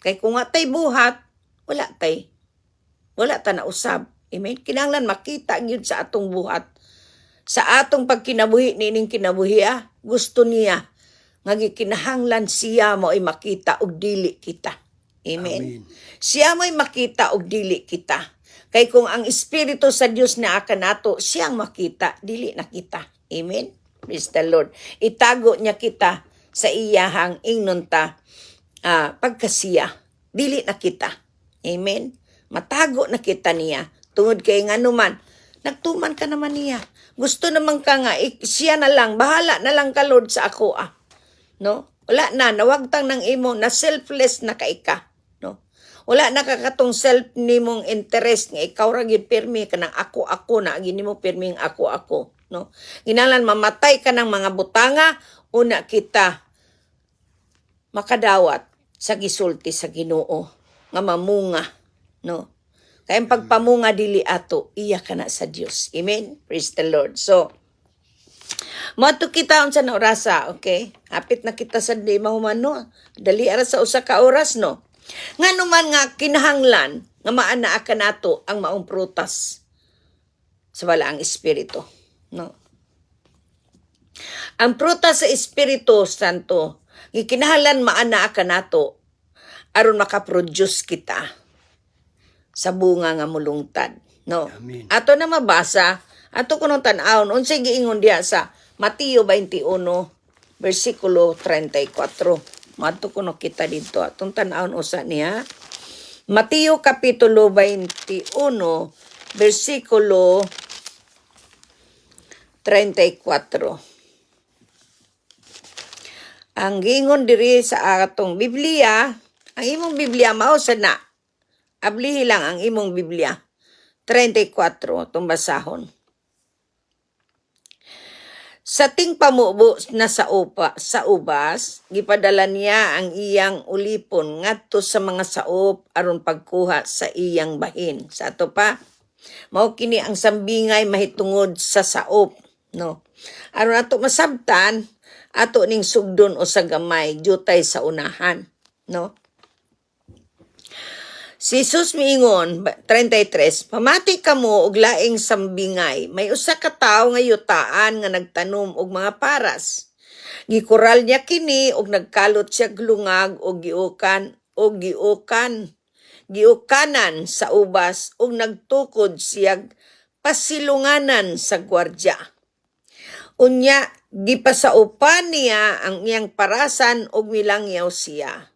Speaker 1: Kay kung nga tay buhat, wala ta na usab. Amen. Kinahanglan makita gyud sa atong buhat. Sa atong pagkinabuhi nining kinabuhi, gusto niya nga gikinahanglan siya mo ay makita og dili kita. Amen.
Speaker 2: Amen.
Speaker 1: Siya mo'y makita og dili kita. Kay kung ang Espiritu sa Dios na aka nato, siyang makita, dili na kita. Amen. Praise the Lord. Itago niya kita sa iyahang ingnon ta pagkasiya. Dili na kita. Amen. Matago na kita niya. Tungod kay nga naman, nagtuman ka naman niya. Gusto naman ka nga, siya na lang, bahala na lang ka Lord sa ako No? Wala na, nawagtang ng imo na selfless na kaika. No? Wala na kakatong self nimong interest nga ikaw ra gyud pirmi ka ng ako na gini mo pirming ako. No? Ginalan mamatay ka ng mga butanga, una kita makadawat sa gisulti sa Ginoo nga mamunga. No? Kaya ang pagpamunga dili ato, iya ka na sa Dios. Amen? Praise the Lord. So, mato kita unsa na orasa, okay? Hapit na kita sa di mahumano. Dali ara sa usa ka oras, no? Nga naman nga kinahanglan nga maanaa ka nato ang maong prutas sa balaang espiritu, no? Ang prutas sa Espiritu Santo, gikinahanglan maanaa ka nato aron makaproduce kita sa bunga nga mulungtad, no?
Speaker 2: Amen.
Speaker 1: Ato na mabasa, ato kuno tan-awon unsay giingon diha sa Mateo 21 versikulo 34. Mato kuno kita dito atong tan-awon usa niya. Mateo kapitulo 21 versikulo 34. Ang giingon diri sa atong Biblia, ang imong Biblia mao sa na. Ablihi lang ang imong Biblia. 34 itong basahon. Sa ting pamubo na sa ubas, gipadala niya ang iyang ulipon ngadto sa mga saop aron pagkuha sa iyang bahin. Sa ato pa, mao kini ang sambingay mahitungod sa saop, no? Aron ato masabtan, ato ning sugdon o sa gamay jutay sa unahan, no? Si Jesus miingon 33, pamati kamo og laing sambingay, may usa ka tawo nga yutaan nga nagtanom og mga paras. Gikural niya kini og nagkalot siya glungag og giukanan sa ubas og nagtukod siya pasilunganan sa gwardya. Unya gipasaupan niya ang iyang parasan og milangyaw siya.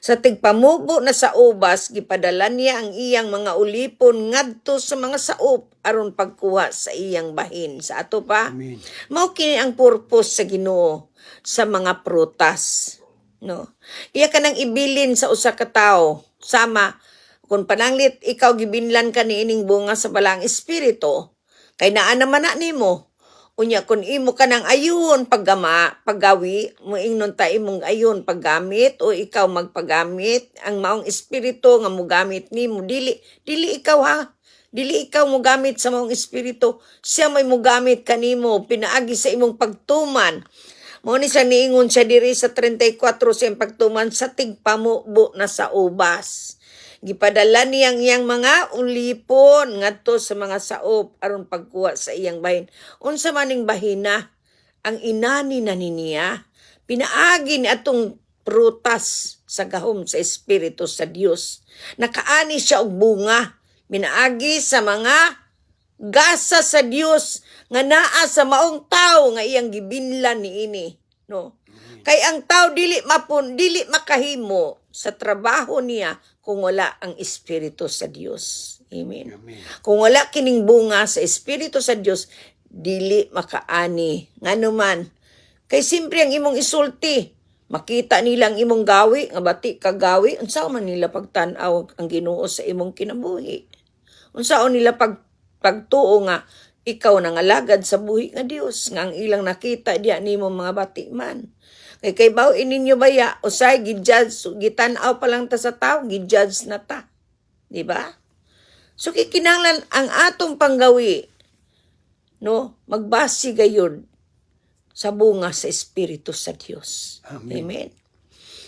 Speaker 1: Sa tigpamubo na sa ubas, gipadala niya ang iyang mga ulipon ngadto sa mga saop aron pagkuha sa iyang bahin. Sa ato pa,
Speaker 2: Amen.
Speaker 1: mao kini ang purpose sa Ginoo sa mga prutas, no? Iya ka nang ibilin sa usa ka tawo sama kung pananglit ikaw gibinlan ka niining bunga sa balang espiritu kay naa naman na nimo. Unya kun imo ka nang ayon paggawi mo ingnon ta imong ayon paggamit o ikaw magpagamit ang maong espiritu nga mogamit nimo dili ikaw ha, dili ikaw mogamit sa maong espiritu, siya may mogamit kanimo pinaagi sa imong pagtuman. Mao ni sa niingon siya diri sa 34 sa pagtuman sa tigpamubo na sa ubas. Gipadala niyang iyang mga ulipon ngadto sa mga saop aron pagkuha sa iyang bahin. Unsa maning bahina ang inani na niya pinaagi ni atong prutas sa gahom sa espiritu sa Dios. Nakaani siya og bunga minaagi sa mga gasa sa Dios nga naa sa maong tawo nga iyang gibinlan niini, no? Kay ang tawo dili makahimo sa trabaho niya kung wala ang Espiritu sa Dios. Amen.
Speaker 2: Amen.
Speaker 1: Kung wala kining bunga sa Espiritu sa Dios, dili makaani. Nganuman, kay simpre ang imong isulti, makita nilang imong gawi, nga bati ka gawi, unsa man nila pagtan-aw ang Ginoo sa imong kinabuhi. Unsa nila pagtuo nga ikaw nangalagad sa buhi nga Dios, nga ang ilang nakita diya nimo mga bati man. Kay baw ininyo baya usay gijudge gitan-aw pa lang ta sa tawo gijudge na ta, di ba? So kinahanglan ang atong panggawi, no, magbasi gayud sa bunga sa Espiritu sa Dios.
Speaker 2: Amen.
Speaker 1: Amen.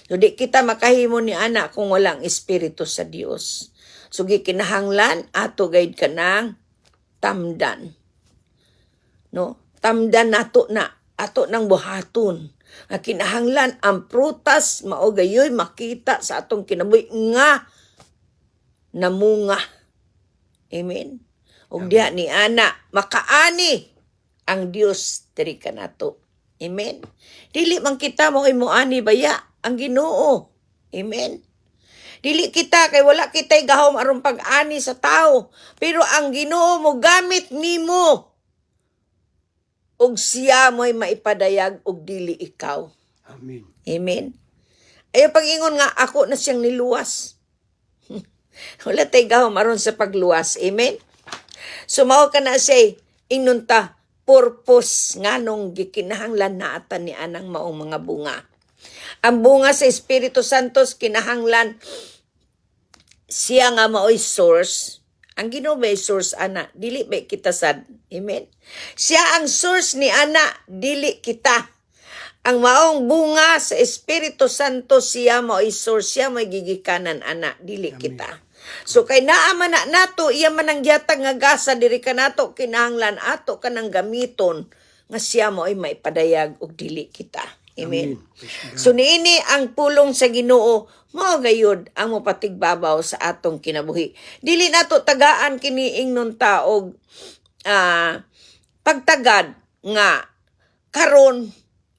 Speaker 1: So di kita makahimo ni ana kung walang Espiritu sa Dios. So gikinahanglan ato gayud kanang tamdan, no, tamdan nato na ato nang buhaton. Nga kinahanglan ang prutas mao gayoy makita sa atong kinabuhi nga namunga. Amen. Ug diha ni ana makaani ang Dios diri kanato. Amen. Dili man kita mo ani baya ang Ginoo. Amen. Dili kita kay wala kitay gahom aron pag-ani sa tao, pero ang Ginoo mo gamit nimo. Og siya mo'y maipadayag og dili ikaw.
Speaker 2: Amen.
Speaker 1: Amen. Ayaw pag-ingon nga ako na siyang niluwas. Wala tayo gahom aron sa pagluwas. Amen. So mao ka na siya inunta purpose nganong gikinahanglan naatan ni anang maong mga bunga. Ang bunga sa Espiritu Santo kinahanglan siya nga mao'y source. Ang Ginoo may source ana, dili ba kita sad. Amen. Siya ang source ni ana, dili kita. Ang maong bunga sa Espiritu Santo siya mao'y source, siya may gigikanan ana, dili
Speaker 2: Amen.
Speaker 1: kita. So kay naa man na nato iya man ang gihatag nga gasa diri kanato kinahanglan ato kanang gamiton nga siya mao'y maipadayag og dili kita. Amen.
Speaker 2: Praise God.
Speaker 1: So niini ang pulong sa Ginoo mao gayud ang mopatigbabaw sa atong kinabuhi. Dili nato tagaan kini ingnon taog pagtagad nga karon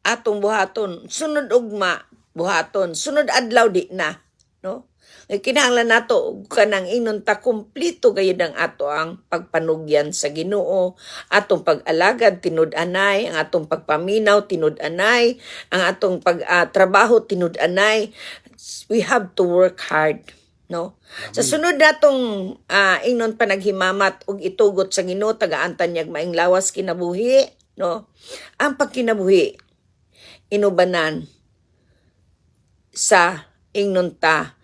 Speaker 1: atong buhaton, sunod ugma buhaton, sunod adlaw di na, no? Kinahanglan nato og kanang ingnon ta kumpleto gayud ang ato ang pagpanugyan sa Ginoo, atong pag-alagad tinud-anay, ang atong pagpaminaw tinud-anay, ang atong pagtrabaho tinud-anay. We have to work hard, no? Sa sunod natong ingnon panaghimamat og itugot sa Ginoo tagaan tanyag maing lawas kinabuhi, no? Ang pagkinabuhi inubanan sa ingnon ta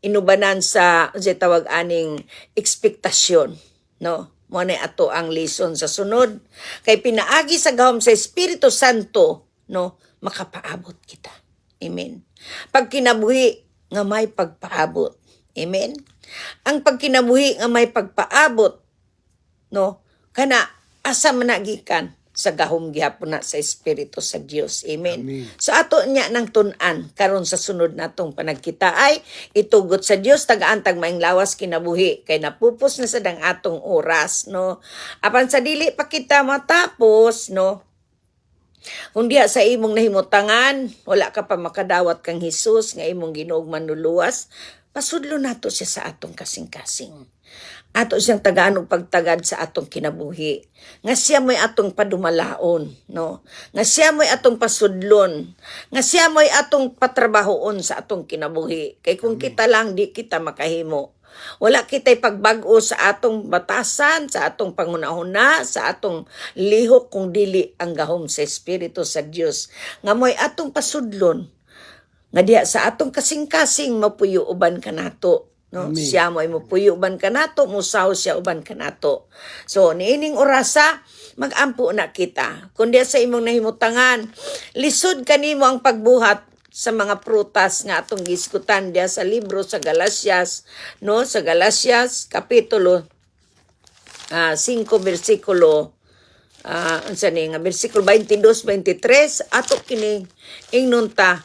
Speaker 1: inubanan sa tawag aning ekspektasyon, no? Mo na ato ang lesson sa sunod kay pinaagi sa gahom sa Espiritu Santo, no, makapaabot kita. Amen. Pagkinabuhi nga may pagpaabot. Amen. Ang pagkinabuhi nga may pagpaabot, no, kana asa man nagikan sa gahom gihapon na sa Espiritu sa Dios. Amen.
Speaker 2: Amen.
Speaker 1: So ato niya nang tun-an karon sa sunod natong panagkita ay itugot sa Dios tagaan tag maing lawas kinabuhi kay napupos na sa dang atong oras, no. Apan sa dili pa kita matapos, no, kung diha sa imong nahimutangan, wala ka pa makadawat kang Hesus nga imong Ginoong manluluwas, pasudlo nato siya sa atong kasing-kasing. Ato siyang tagaan og pagtagad sa atong kinabuhi. Nga siya mo'y atong padumalaon, no? Nga siya mo'y atong pasudlon. Nga siya mo'y atong patrabahoon sa atong kinabuhi. Kay kung kita lang, di kita makahimo. Wala kita'y pagbag-o sa atong batasan, sa atong pangunahuna, sa atong lihok kung dili ang gahom sa Espiritu sa Dios. Nga mo'y atong pasudlon. Nga diha sa atong kasing-kasing mapuyo uban ka nato. No?
Speaker 2: Amen.
Speaker 1: Siya mo'y mapuyo uban ka nato, musaw siya uban ka nato. So, niining orasa, magampo na kita. Kung diha sa imong nahimutangan, lisod kanimo ang pagbuhat sa mga prutas nga atong giskutan diha sa libro sa Galasias, no? Sa Galasias kapitulo 5 bersikulo unsa ni nga bersikulo 22-23 ato kini ingnon ta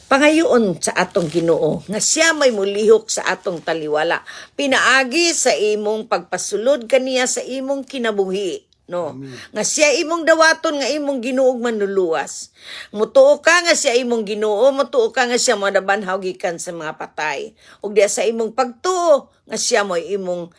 Speaker 1: pangayoon sa atong Ginoo nga siya may mulihok sa atong taliwala pinaagi sa imong pagpasulod kaniya sa imong kinabuhi, no. Nga siya imong dawaton nga imong Ginoo manluluwas. Mutuo ka nga siya imong Ginoo, mutuo ka nga siya madabanhaw gikan sa mga patay. Ug diya sa imong pagtuo nga siya mo imong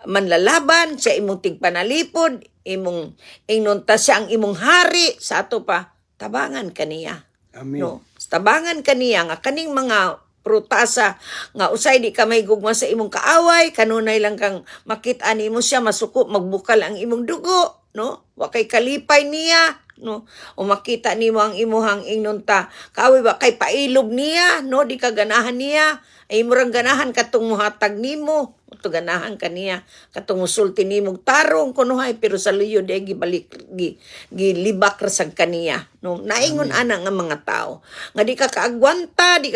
Speaker 1: manlalaban, siya imong tigpanalipod, imong ingnon ta siya ang imong hari sa ato pa tabangan kaniya.
Speaker 2: Amen.
Speaker 1: No, tabangan kaniya nga kaning mga prutasa nga usay di ka may gugma sa imong kaaway, kanunay lang kang makit-an nimo siya masuko magbukal ang imong dugo, no? Wa kay kalipay niya, no? O makita nimo ang imuhang ingnon ta kaaway ba kay pailob niya, no? Di ka ganahan niya, ay murang ganahan katong muhatag nimo. Ito ganahan kaniya katong musulti nimong tarong kunuhay pero sa luyo di gibalik gilibak ra sad kaniya, no. Naingon ana nga mga tao nga di ka kaagwanta, di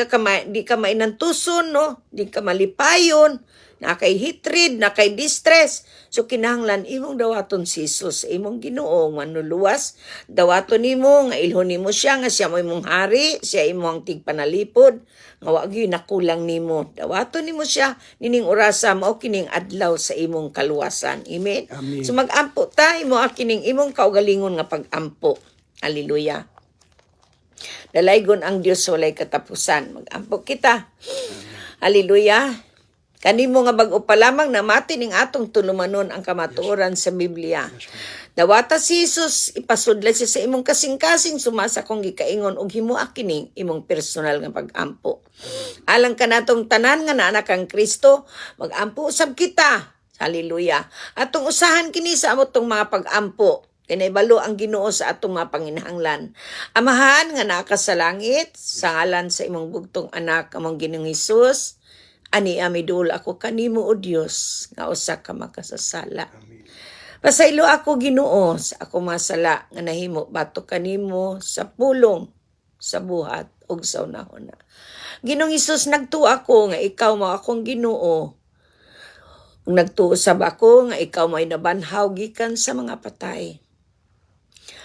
Speaker 1: ka mainantuson, no, di ka malipayon, na kay hatred, na kay distress. So kinahanglan imong dawaton si Jesus, imong Ginoo manluluwas, dawaton nimo nga ilhon nimo siya nga siya mo imong hari, siya imong tigpanalipod, nga wa gyud nakulang nimo. Dawaton nimo siya nining orasa mao kining adlaw sa imong kaluwasan. Amen.
Speaker 2: Amen.
Speaker 1: So magampo ta imo kining imong kaugalingon nga pagampo. Hallelujah. Dalaygon ang Dios walay katapusan. Magampo kita. Hallelujah. Kanimo nga bag-o pa lamang namati ning atong tulumanon ang kamatuoran sa Biblia. Dawata si Jesus, ipasudla siya sa imong kasing-kasing sumasa kong gikaingon og himuak kining imong personal nga pag-ampo. Alang ka natong tanan nga naanak kang Kristo, mag-ampo usab kita. Hallelujah. Atong usahan kini sa amotong mga pag-ampo. Kinaibalo ang Ginoo sa atong mga panginahanglan. Amahan nga naka sa langit, sa ngalan sa imong bugtong anak among Ginoong Hesus, ani amidul ako kanimo o Dios nga usa ka makasasala. Pasaylo ako Ginoo sa ako masala nga nahimo batok kanimo sa pulong sa buhat ug sa unahon. Ginoong Hesus, nagtuo ako nga ikaw mao akong Ginoo. Nagtuo sab ako nga ikaw may nabanhaw gikan sa mga patay.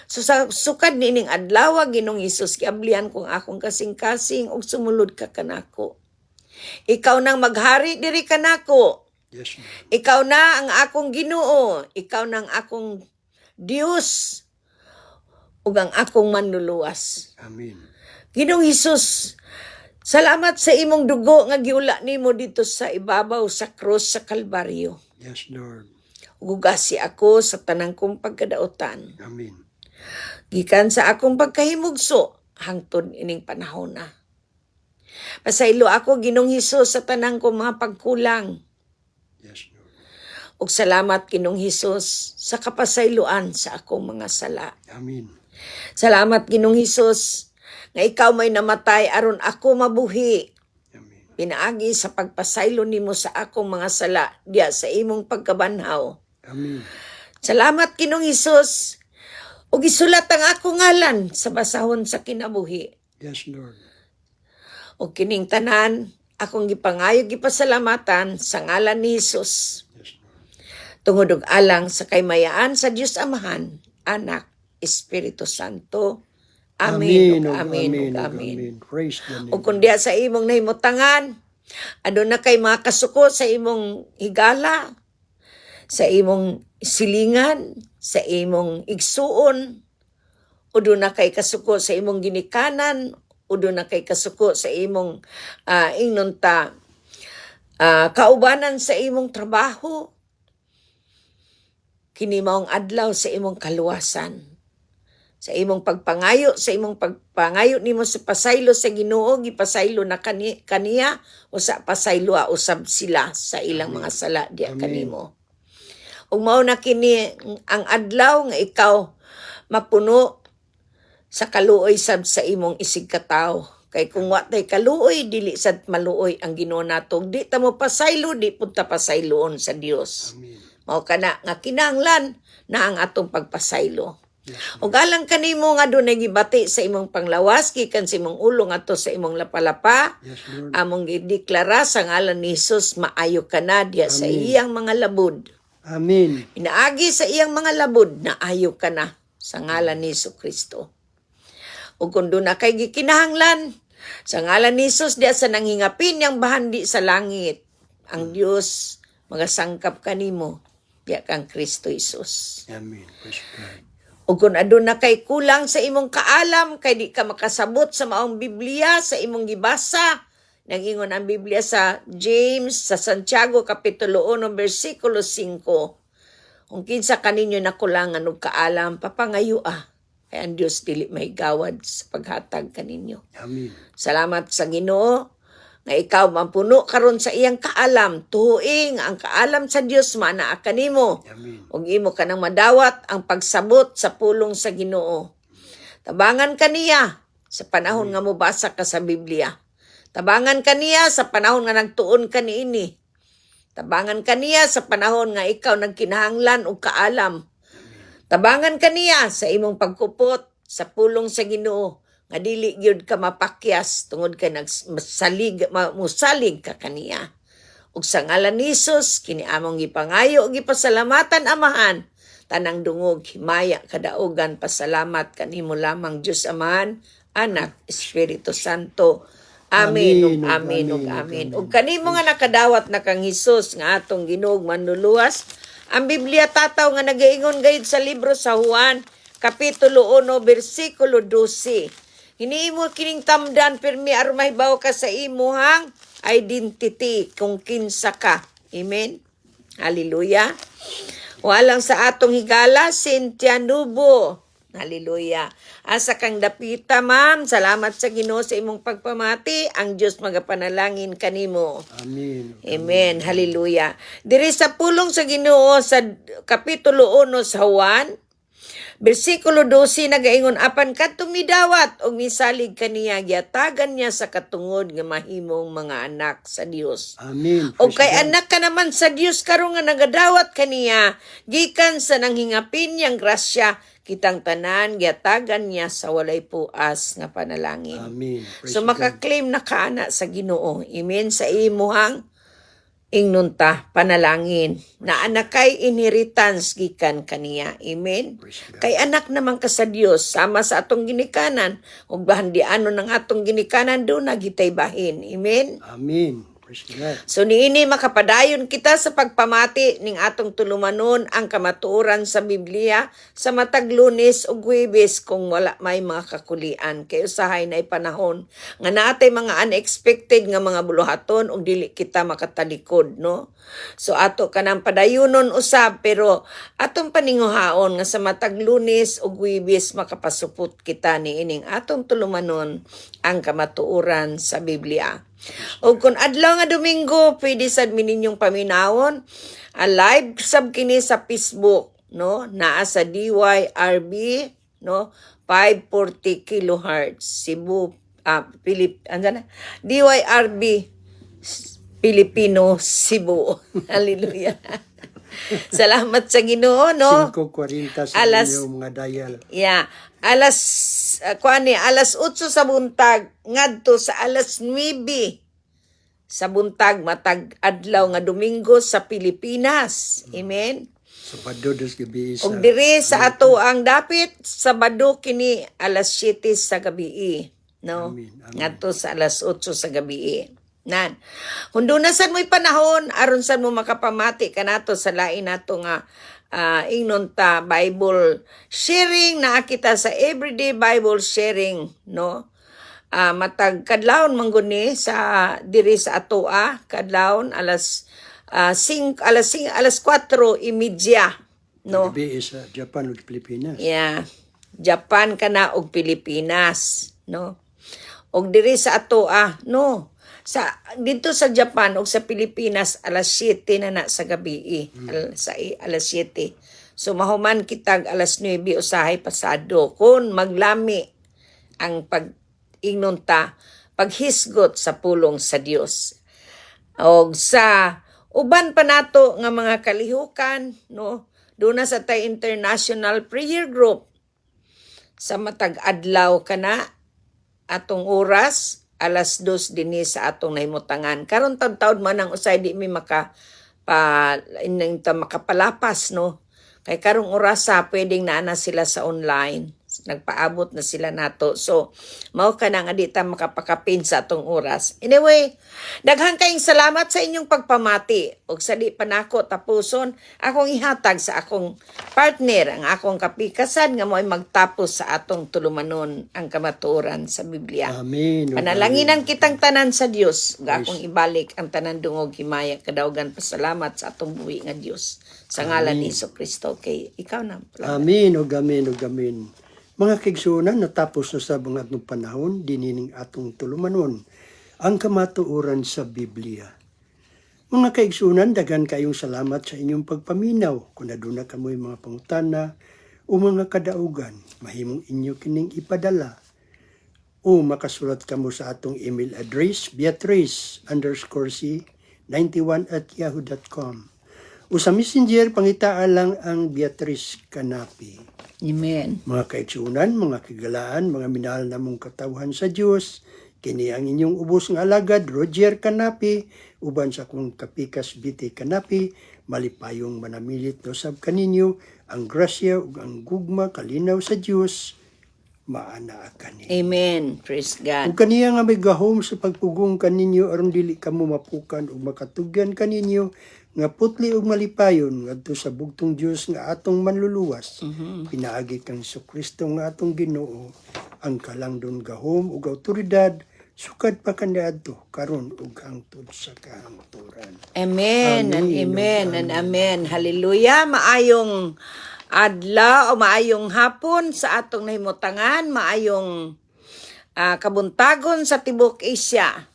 Speaker 1: So sa sukad nining adlaw Ginoong Hesus kiablihan kong akong kasing-kasing ug sumulod ka kanako. Ikaw nang maghari diri kanako.
Speaker 2: Yes, Lord.
Speaker 1: Ikaw na ang akong Ginoo, ikaw na ang akong Dios ug ang akong manluluwas.
Speaker 2: Amen.
Speaker 1: Ginoong Hesus, salamat sa imong dugo nga giula nimo dito sa ibabaw sa krus sa Kalbaryo.
Speaker 2: Yes, Lord.
Speaker 1: Ugasi ako sa tanang kong pagkadaotan.
Speaker 2: Amen.
Speaker 1: Gikan sa akong pagkahimugso hangtod ining panahon na. Pasaylo ako Ginoong Hesus sa tanang kong mga pagkulang.
Speaker 2: Yes, Lord.
Speaker 1: Ug salamat Ginoong Hesus sa kapasayloan sa akong mga sala.
Speaker 2: Amen.
Speaker 1: Salamat Ginoong Hesus nga ikaw may namatay aron ako mabuhi.
Speaker 2: Amen.
Speaker 1: Pinaagi sa pagpasaylo nimo sa akong mga sala diya sa imong pagkabanhaw.
Speaker 2: Amen.
Speaker 1: Salamat Ginoong Hesus. Ug isulat ang akong ngalan sa basahon sa kinabuhi.
Speaker 2: Yes, Lord.
Speaker 1: Ug kining tanan akong gipangayo gipasalamatan sa ngalan ni Hesus.
Speaker 2: Yes, Lord.
Speaker 1: Tungod og alang sa kaymayaan sa Dios Amahan, Anak, Espiritu Santo. Amen. Ug amen. Ug amen.
Speaker 2: Praise the name.
Speaker 1: Ug kun diya sa imong nahimutangan, aduna kay mga kasuko sa imong higala, sa imong silingan, sa imong igsuon, uduna kay kasuko sa imong ginikanan, uduna kay kasuko sa imong ingnunta kaubanan sa imong trabaho, kini maong adlaw sa imong kaluwasan, sa imong pagpangayo, nimo sa pasaylo sa Ginoo, gipasaylo na kaniya o sa pasaylo usab sila sa ilang mga sala diya
Speaker 2: Amen.
Speaker 1: kanimo. Ug mao na kini ang adlaw nga ikaw mapuno sa kaluoy sab sa imong isig katawo. Kay kung wa tay kaluoy, dili sad maluoy ang Ginoo nato. Di ta mo pasaylo, di pud ta pasayloon sa Dios.
Speaker 2: Amen.
Speaker 1: Mao kana nga kinahanglan na ang atong pagpasaylo.
Speaker 2: Yes,
Speaker 1: Ug alang kanimo nga dunay gibati sa imong panglawas gikan sa imong ulo ngadto sa imong lapalapa,
Speaker 2: Yes, Lord.
Speaker 1: among gideklara sa ngalan ni Hesus maayo ka na diya sa
Speaker 2: Amen.
Speaker 1: iyang mga labod.
Speaker 2: Amen.
Speaker 1: Inaagi sa iyang mga labod na ayaw ka na sa ngalan ni Kristo. Ug kung doon na kay gikinahanglan, sa ngalan ni Jesus diya sa nanghingapin yang bahandi sa langit, ang Dios magasangkap kanimo diya kang Kristo Jesus.
Speaker 2: Amen. Praise God.
Speaker 1: Ug kung adun na kay kulang sa imong kaalam, kay di ka makasabot sa maong Biblia, sa imong gibasa, nangingon ang Biblia sa James, sa Santiago, Kapitulo 1, versikulo 5. Kung kinsa kaninyo nakulangan og kaalam, papangayo kay ang Dios dili mahigawad sa paghatag kaninyo.
Speaker 2: Amen.
Speaker 1: Salamat sa Ginoo nga ikaw mampuno karon sa iyang kaalam, tuhuing ang kaalam sa Dios manaa kanimo.
Speaker 2: Amen.
Speaker 1: Ug imo kanang madawat ang pagsabot sa pulong sa Ginoo. Tabangan kaniya sa panahon nga mobasa ka sa Biblia. Tabangan kaniya sa panahon nga nagtuon ka niini. Tabangan kaniya sa panahon nga ikaw nagkinahanglan og kaalam. Tabangan kaniya sa imong pagkupot sa pulong sa Ginoo nga dili gyud ka mapakyas tungod kay musalig ka kaniya. Ug sa ngalan ni Jesus kini among gipangayo ug gipasalamatan Amahan, tanang dungog himaya kadaugan pasalamat kanimo lamang Dios Amahan, Anak, Espiritu Santo. Amen ug amen ug amen. Ug kanimo nga nakadawat na kang Hesus nga atong Ginoo manluluwas, ang Biblia tataw nga nagaingon gayud sa libro sa Juan, Kapitulo 1, versikulo 12. Hiniimo kining tamdan pirmi aron mahibaw ka sa imuhang identity kung kinsa ka. Amen. Hallelujah. Walang sa atong higala, Cynthia Nubo. Hallelujah. Asa kang dapita, ma'am. Salamat sa Ginoo sa imong pagpamati. Ang Dios magapanalangin kanimo.
Speaker 2: Amen.
Speaker 1: Amen. Hallelujah. Diri sa pulong sa Ginoo sa Kapitulo 1 sa Juan, versikulo 12 nagaingon, apan kadtong midawat o misalig kaniya, giatagan niya sa katungod nga mahimong mga anak sa Dios.
Speaker 2: Amen.
Speaker 1: O
Speaker 2: Praise
Speaker 1: kay
Speaker 2: God.
Speaker 1: anak ka naman sa Dios karon nga nagadawat kaniya, gikan sa nanghingapin niyang grasya, kitang tanan giatagan niya sa walay puas nga panalangin.
Speaker 2: Amen. Praise
Speaker 1: So
Speaker 2: God.
Speaker 1: makaklaim na kaana sa Ginoo. Amen sa imuhang ingnon ta panalangin na anak kay inheritance gikan kaniya. Amen.
Speaker 2: Praise God.
Speaker 1: Kay anak naman ka sa Dios sama sa atong ginikanan ug bahandianon ng atong ginikanan do na gitay bahin. Amen.
Speaker 2: Amen. Praise God.
Speaker 1: So niini makapadayon kita sa pagpamati ning atong tulumanon ang kamatuoran sa Biblia sa matag Lunes ug Huwebes kung wala may mga kakulian. Kay usahay na panahon nga naatay mga unexpected nga mga buluhaton ug dili kita makatalikod, no? So ato kanang padayunon usab pero atong paninguhaon nga sa matag Lunes ug Huwebes makapasupot kita niining atong tulumanon ang kamatuoran sa Biblia. O kung adlaw nga Domingo, pwede sad mi ninyong paminawon live sab kini sa Facebook, no? Naa sa DYRB, no? 540 kilohertz Cebu, DYRB Filipino Cebu. Hallelujah. Salamat sa Ginoo, no?
Speaker 2: 5:40 sa
Speaker 1: Alas-
Speaker 2: inyong mga dial.
Speaker 1: Yeah. Alas 8 sa buntag ngadto sa alas 9 sa buntag matag adlaw nga Domingo sa Pilipinas. Amen.
Speaker 2: Sabado dos gabi sa
Speaker 1: Ug diri sa ato ang dapit Sabado kini alas 7 sa gabi, no?
Speaker 2: Amen, amen.
Speaker 1: Ngadto sa alas 8 sa gabi. Nan. Hundunasan mo'y panahon aron sa mo makapamati kanato sa lain nato nga ingnon ta Bible sharing na kita sa everyday Bible sharing, no? Matag kadlawon man gud ni sa diri sa atoa kadlawon alas 4:30, no?
Speaker 2: gabi sa Japan ug Pilipinas.
Speaker 1: Yeah. Japan kana og Pilipinas, no? Og diri sa atoa, no? Dito sa Japan o sa Pilipinas, alas 7 na sa gabi. Alas 7. So, mahuman kitag alas 9 usahay pasado. Kung maglami ang pag-ingnon ta, paghisgot sa pulong sa Dios. O sa uban pa nato nga mga kalihukan, no? Doon na sa tay International Prayer Group. Sa matag adlaw kana atong oras, alas 2 din sa atong nahimutangan. Karon taud-taud man ang usay di mi makapalapas, no? Kay karong orasa pwedeng naana sila sa online. Nagpaabot na sila nato. So, mao ka na nga di ta makapakapin sa atong oras. Anyway, daghang kayong salamat sa inyong pagpamati. Ug sa di pa nako tapuson, akong ihatag sa akong partner, ang akong kapikasan nga mo'y magtapos sa atong tulumanon ang kamatuoran sa Biblia.
Speaker 2: Amen.
Speaker 1: Panalanginan kitang tanan sa Dios. Ug akong ibalik ang tanan dungog himaya kadaugan pasalamat sa atong buhi nga Dios. Sa ngalan ni Jesucristo kay ikaw na.
Speaker 2: Amen ug amen ug amen. Mga kaigsuonan, natapos na sa mga atong panahon, dinining atong tulumanon, ang kamatuoran sa Biblia. Mga kaigsuonan, daghan kayong salamat sa inyong pagpaminaw. Kung aduna kamoy mga pangutana o mga kadaugan, mahimong inyo kining ipadala. O makasulat kamo sa atong email address, beatrice_c91@yahoo.com. O sa messenger, pangitaan lang ang Beatrice Canapi.
Speaker 1: Amen.
Speaker 2: Mga kaigsuonan, mga kigalaan, mga minahal namong katawhan sa Dios, kini ang inyong ubos nga alagad, Roger Canapi, uban sa kong kapikas BT Canapi, malipayong manamilit no sab kaninyo, ang grasya ug ang gugma kalinaw sa Dios, maana kani.
Speaker 1: Amen. Praise God.
Speaker 2: Ug kaniya nga may gahom sa pagpugong kaninyo aron dili kamo mapukan ug makatugyan kaninyo nga putli ug malipayon ngadto sa bugtong Dios nga atong manluluwas. Pinaagi kang Jesucristo nga atong Ginoo ang kalangdon gahom ug awtoridad sukad pa kaniadto karon ug hangtod sa kahangturan.
Speaker 1: Amen and
Speaker 2: Amen.
Speaker 1: amen and amen. Hallelujah. Maayong adlaw o maayong hapon sa atong nahimutangan, maayong kabuntagon sa Tibok Asia.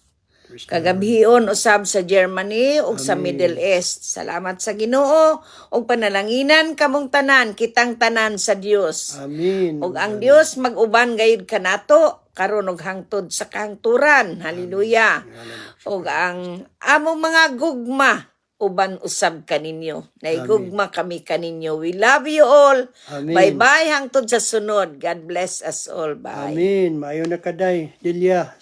Speaker 1: Kagabhion usab sa Germany ug sa Middle East. Salamat sa Ginoo ug panalanginan kamong tanan, kitang tanan sa Dios.
Speaker 2: Amen.
Speaker 1: Ug ang Dios mag-uban gayud kanato karon og hangtod sa kahangturan. Hallelujah. Ug ang among mga gugma uban usab kaninyo. Naigugma kami kaninyo. We love you all.
Speaker 2: Amen.
Speaker 1: Bye-bye hangtod sa sunod. God bless us all. Bye.
Speaker 2: Amen. Maayo na kaday, Delia.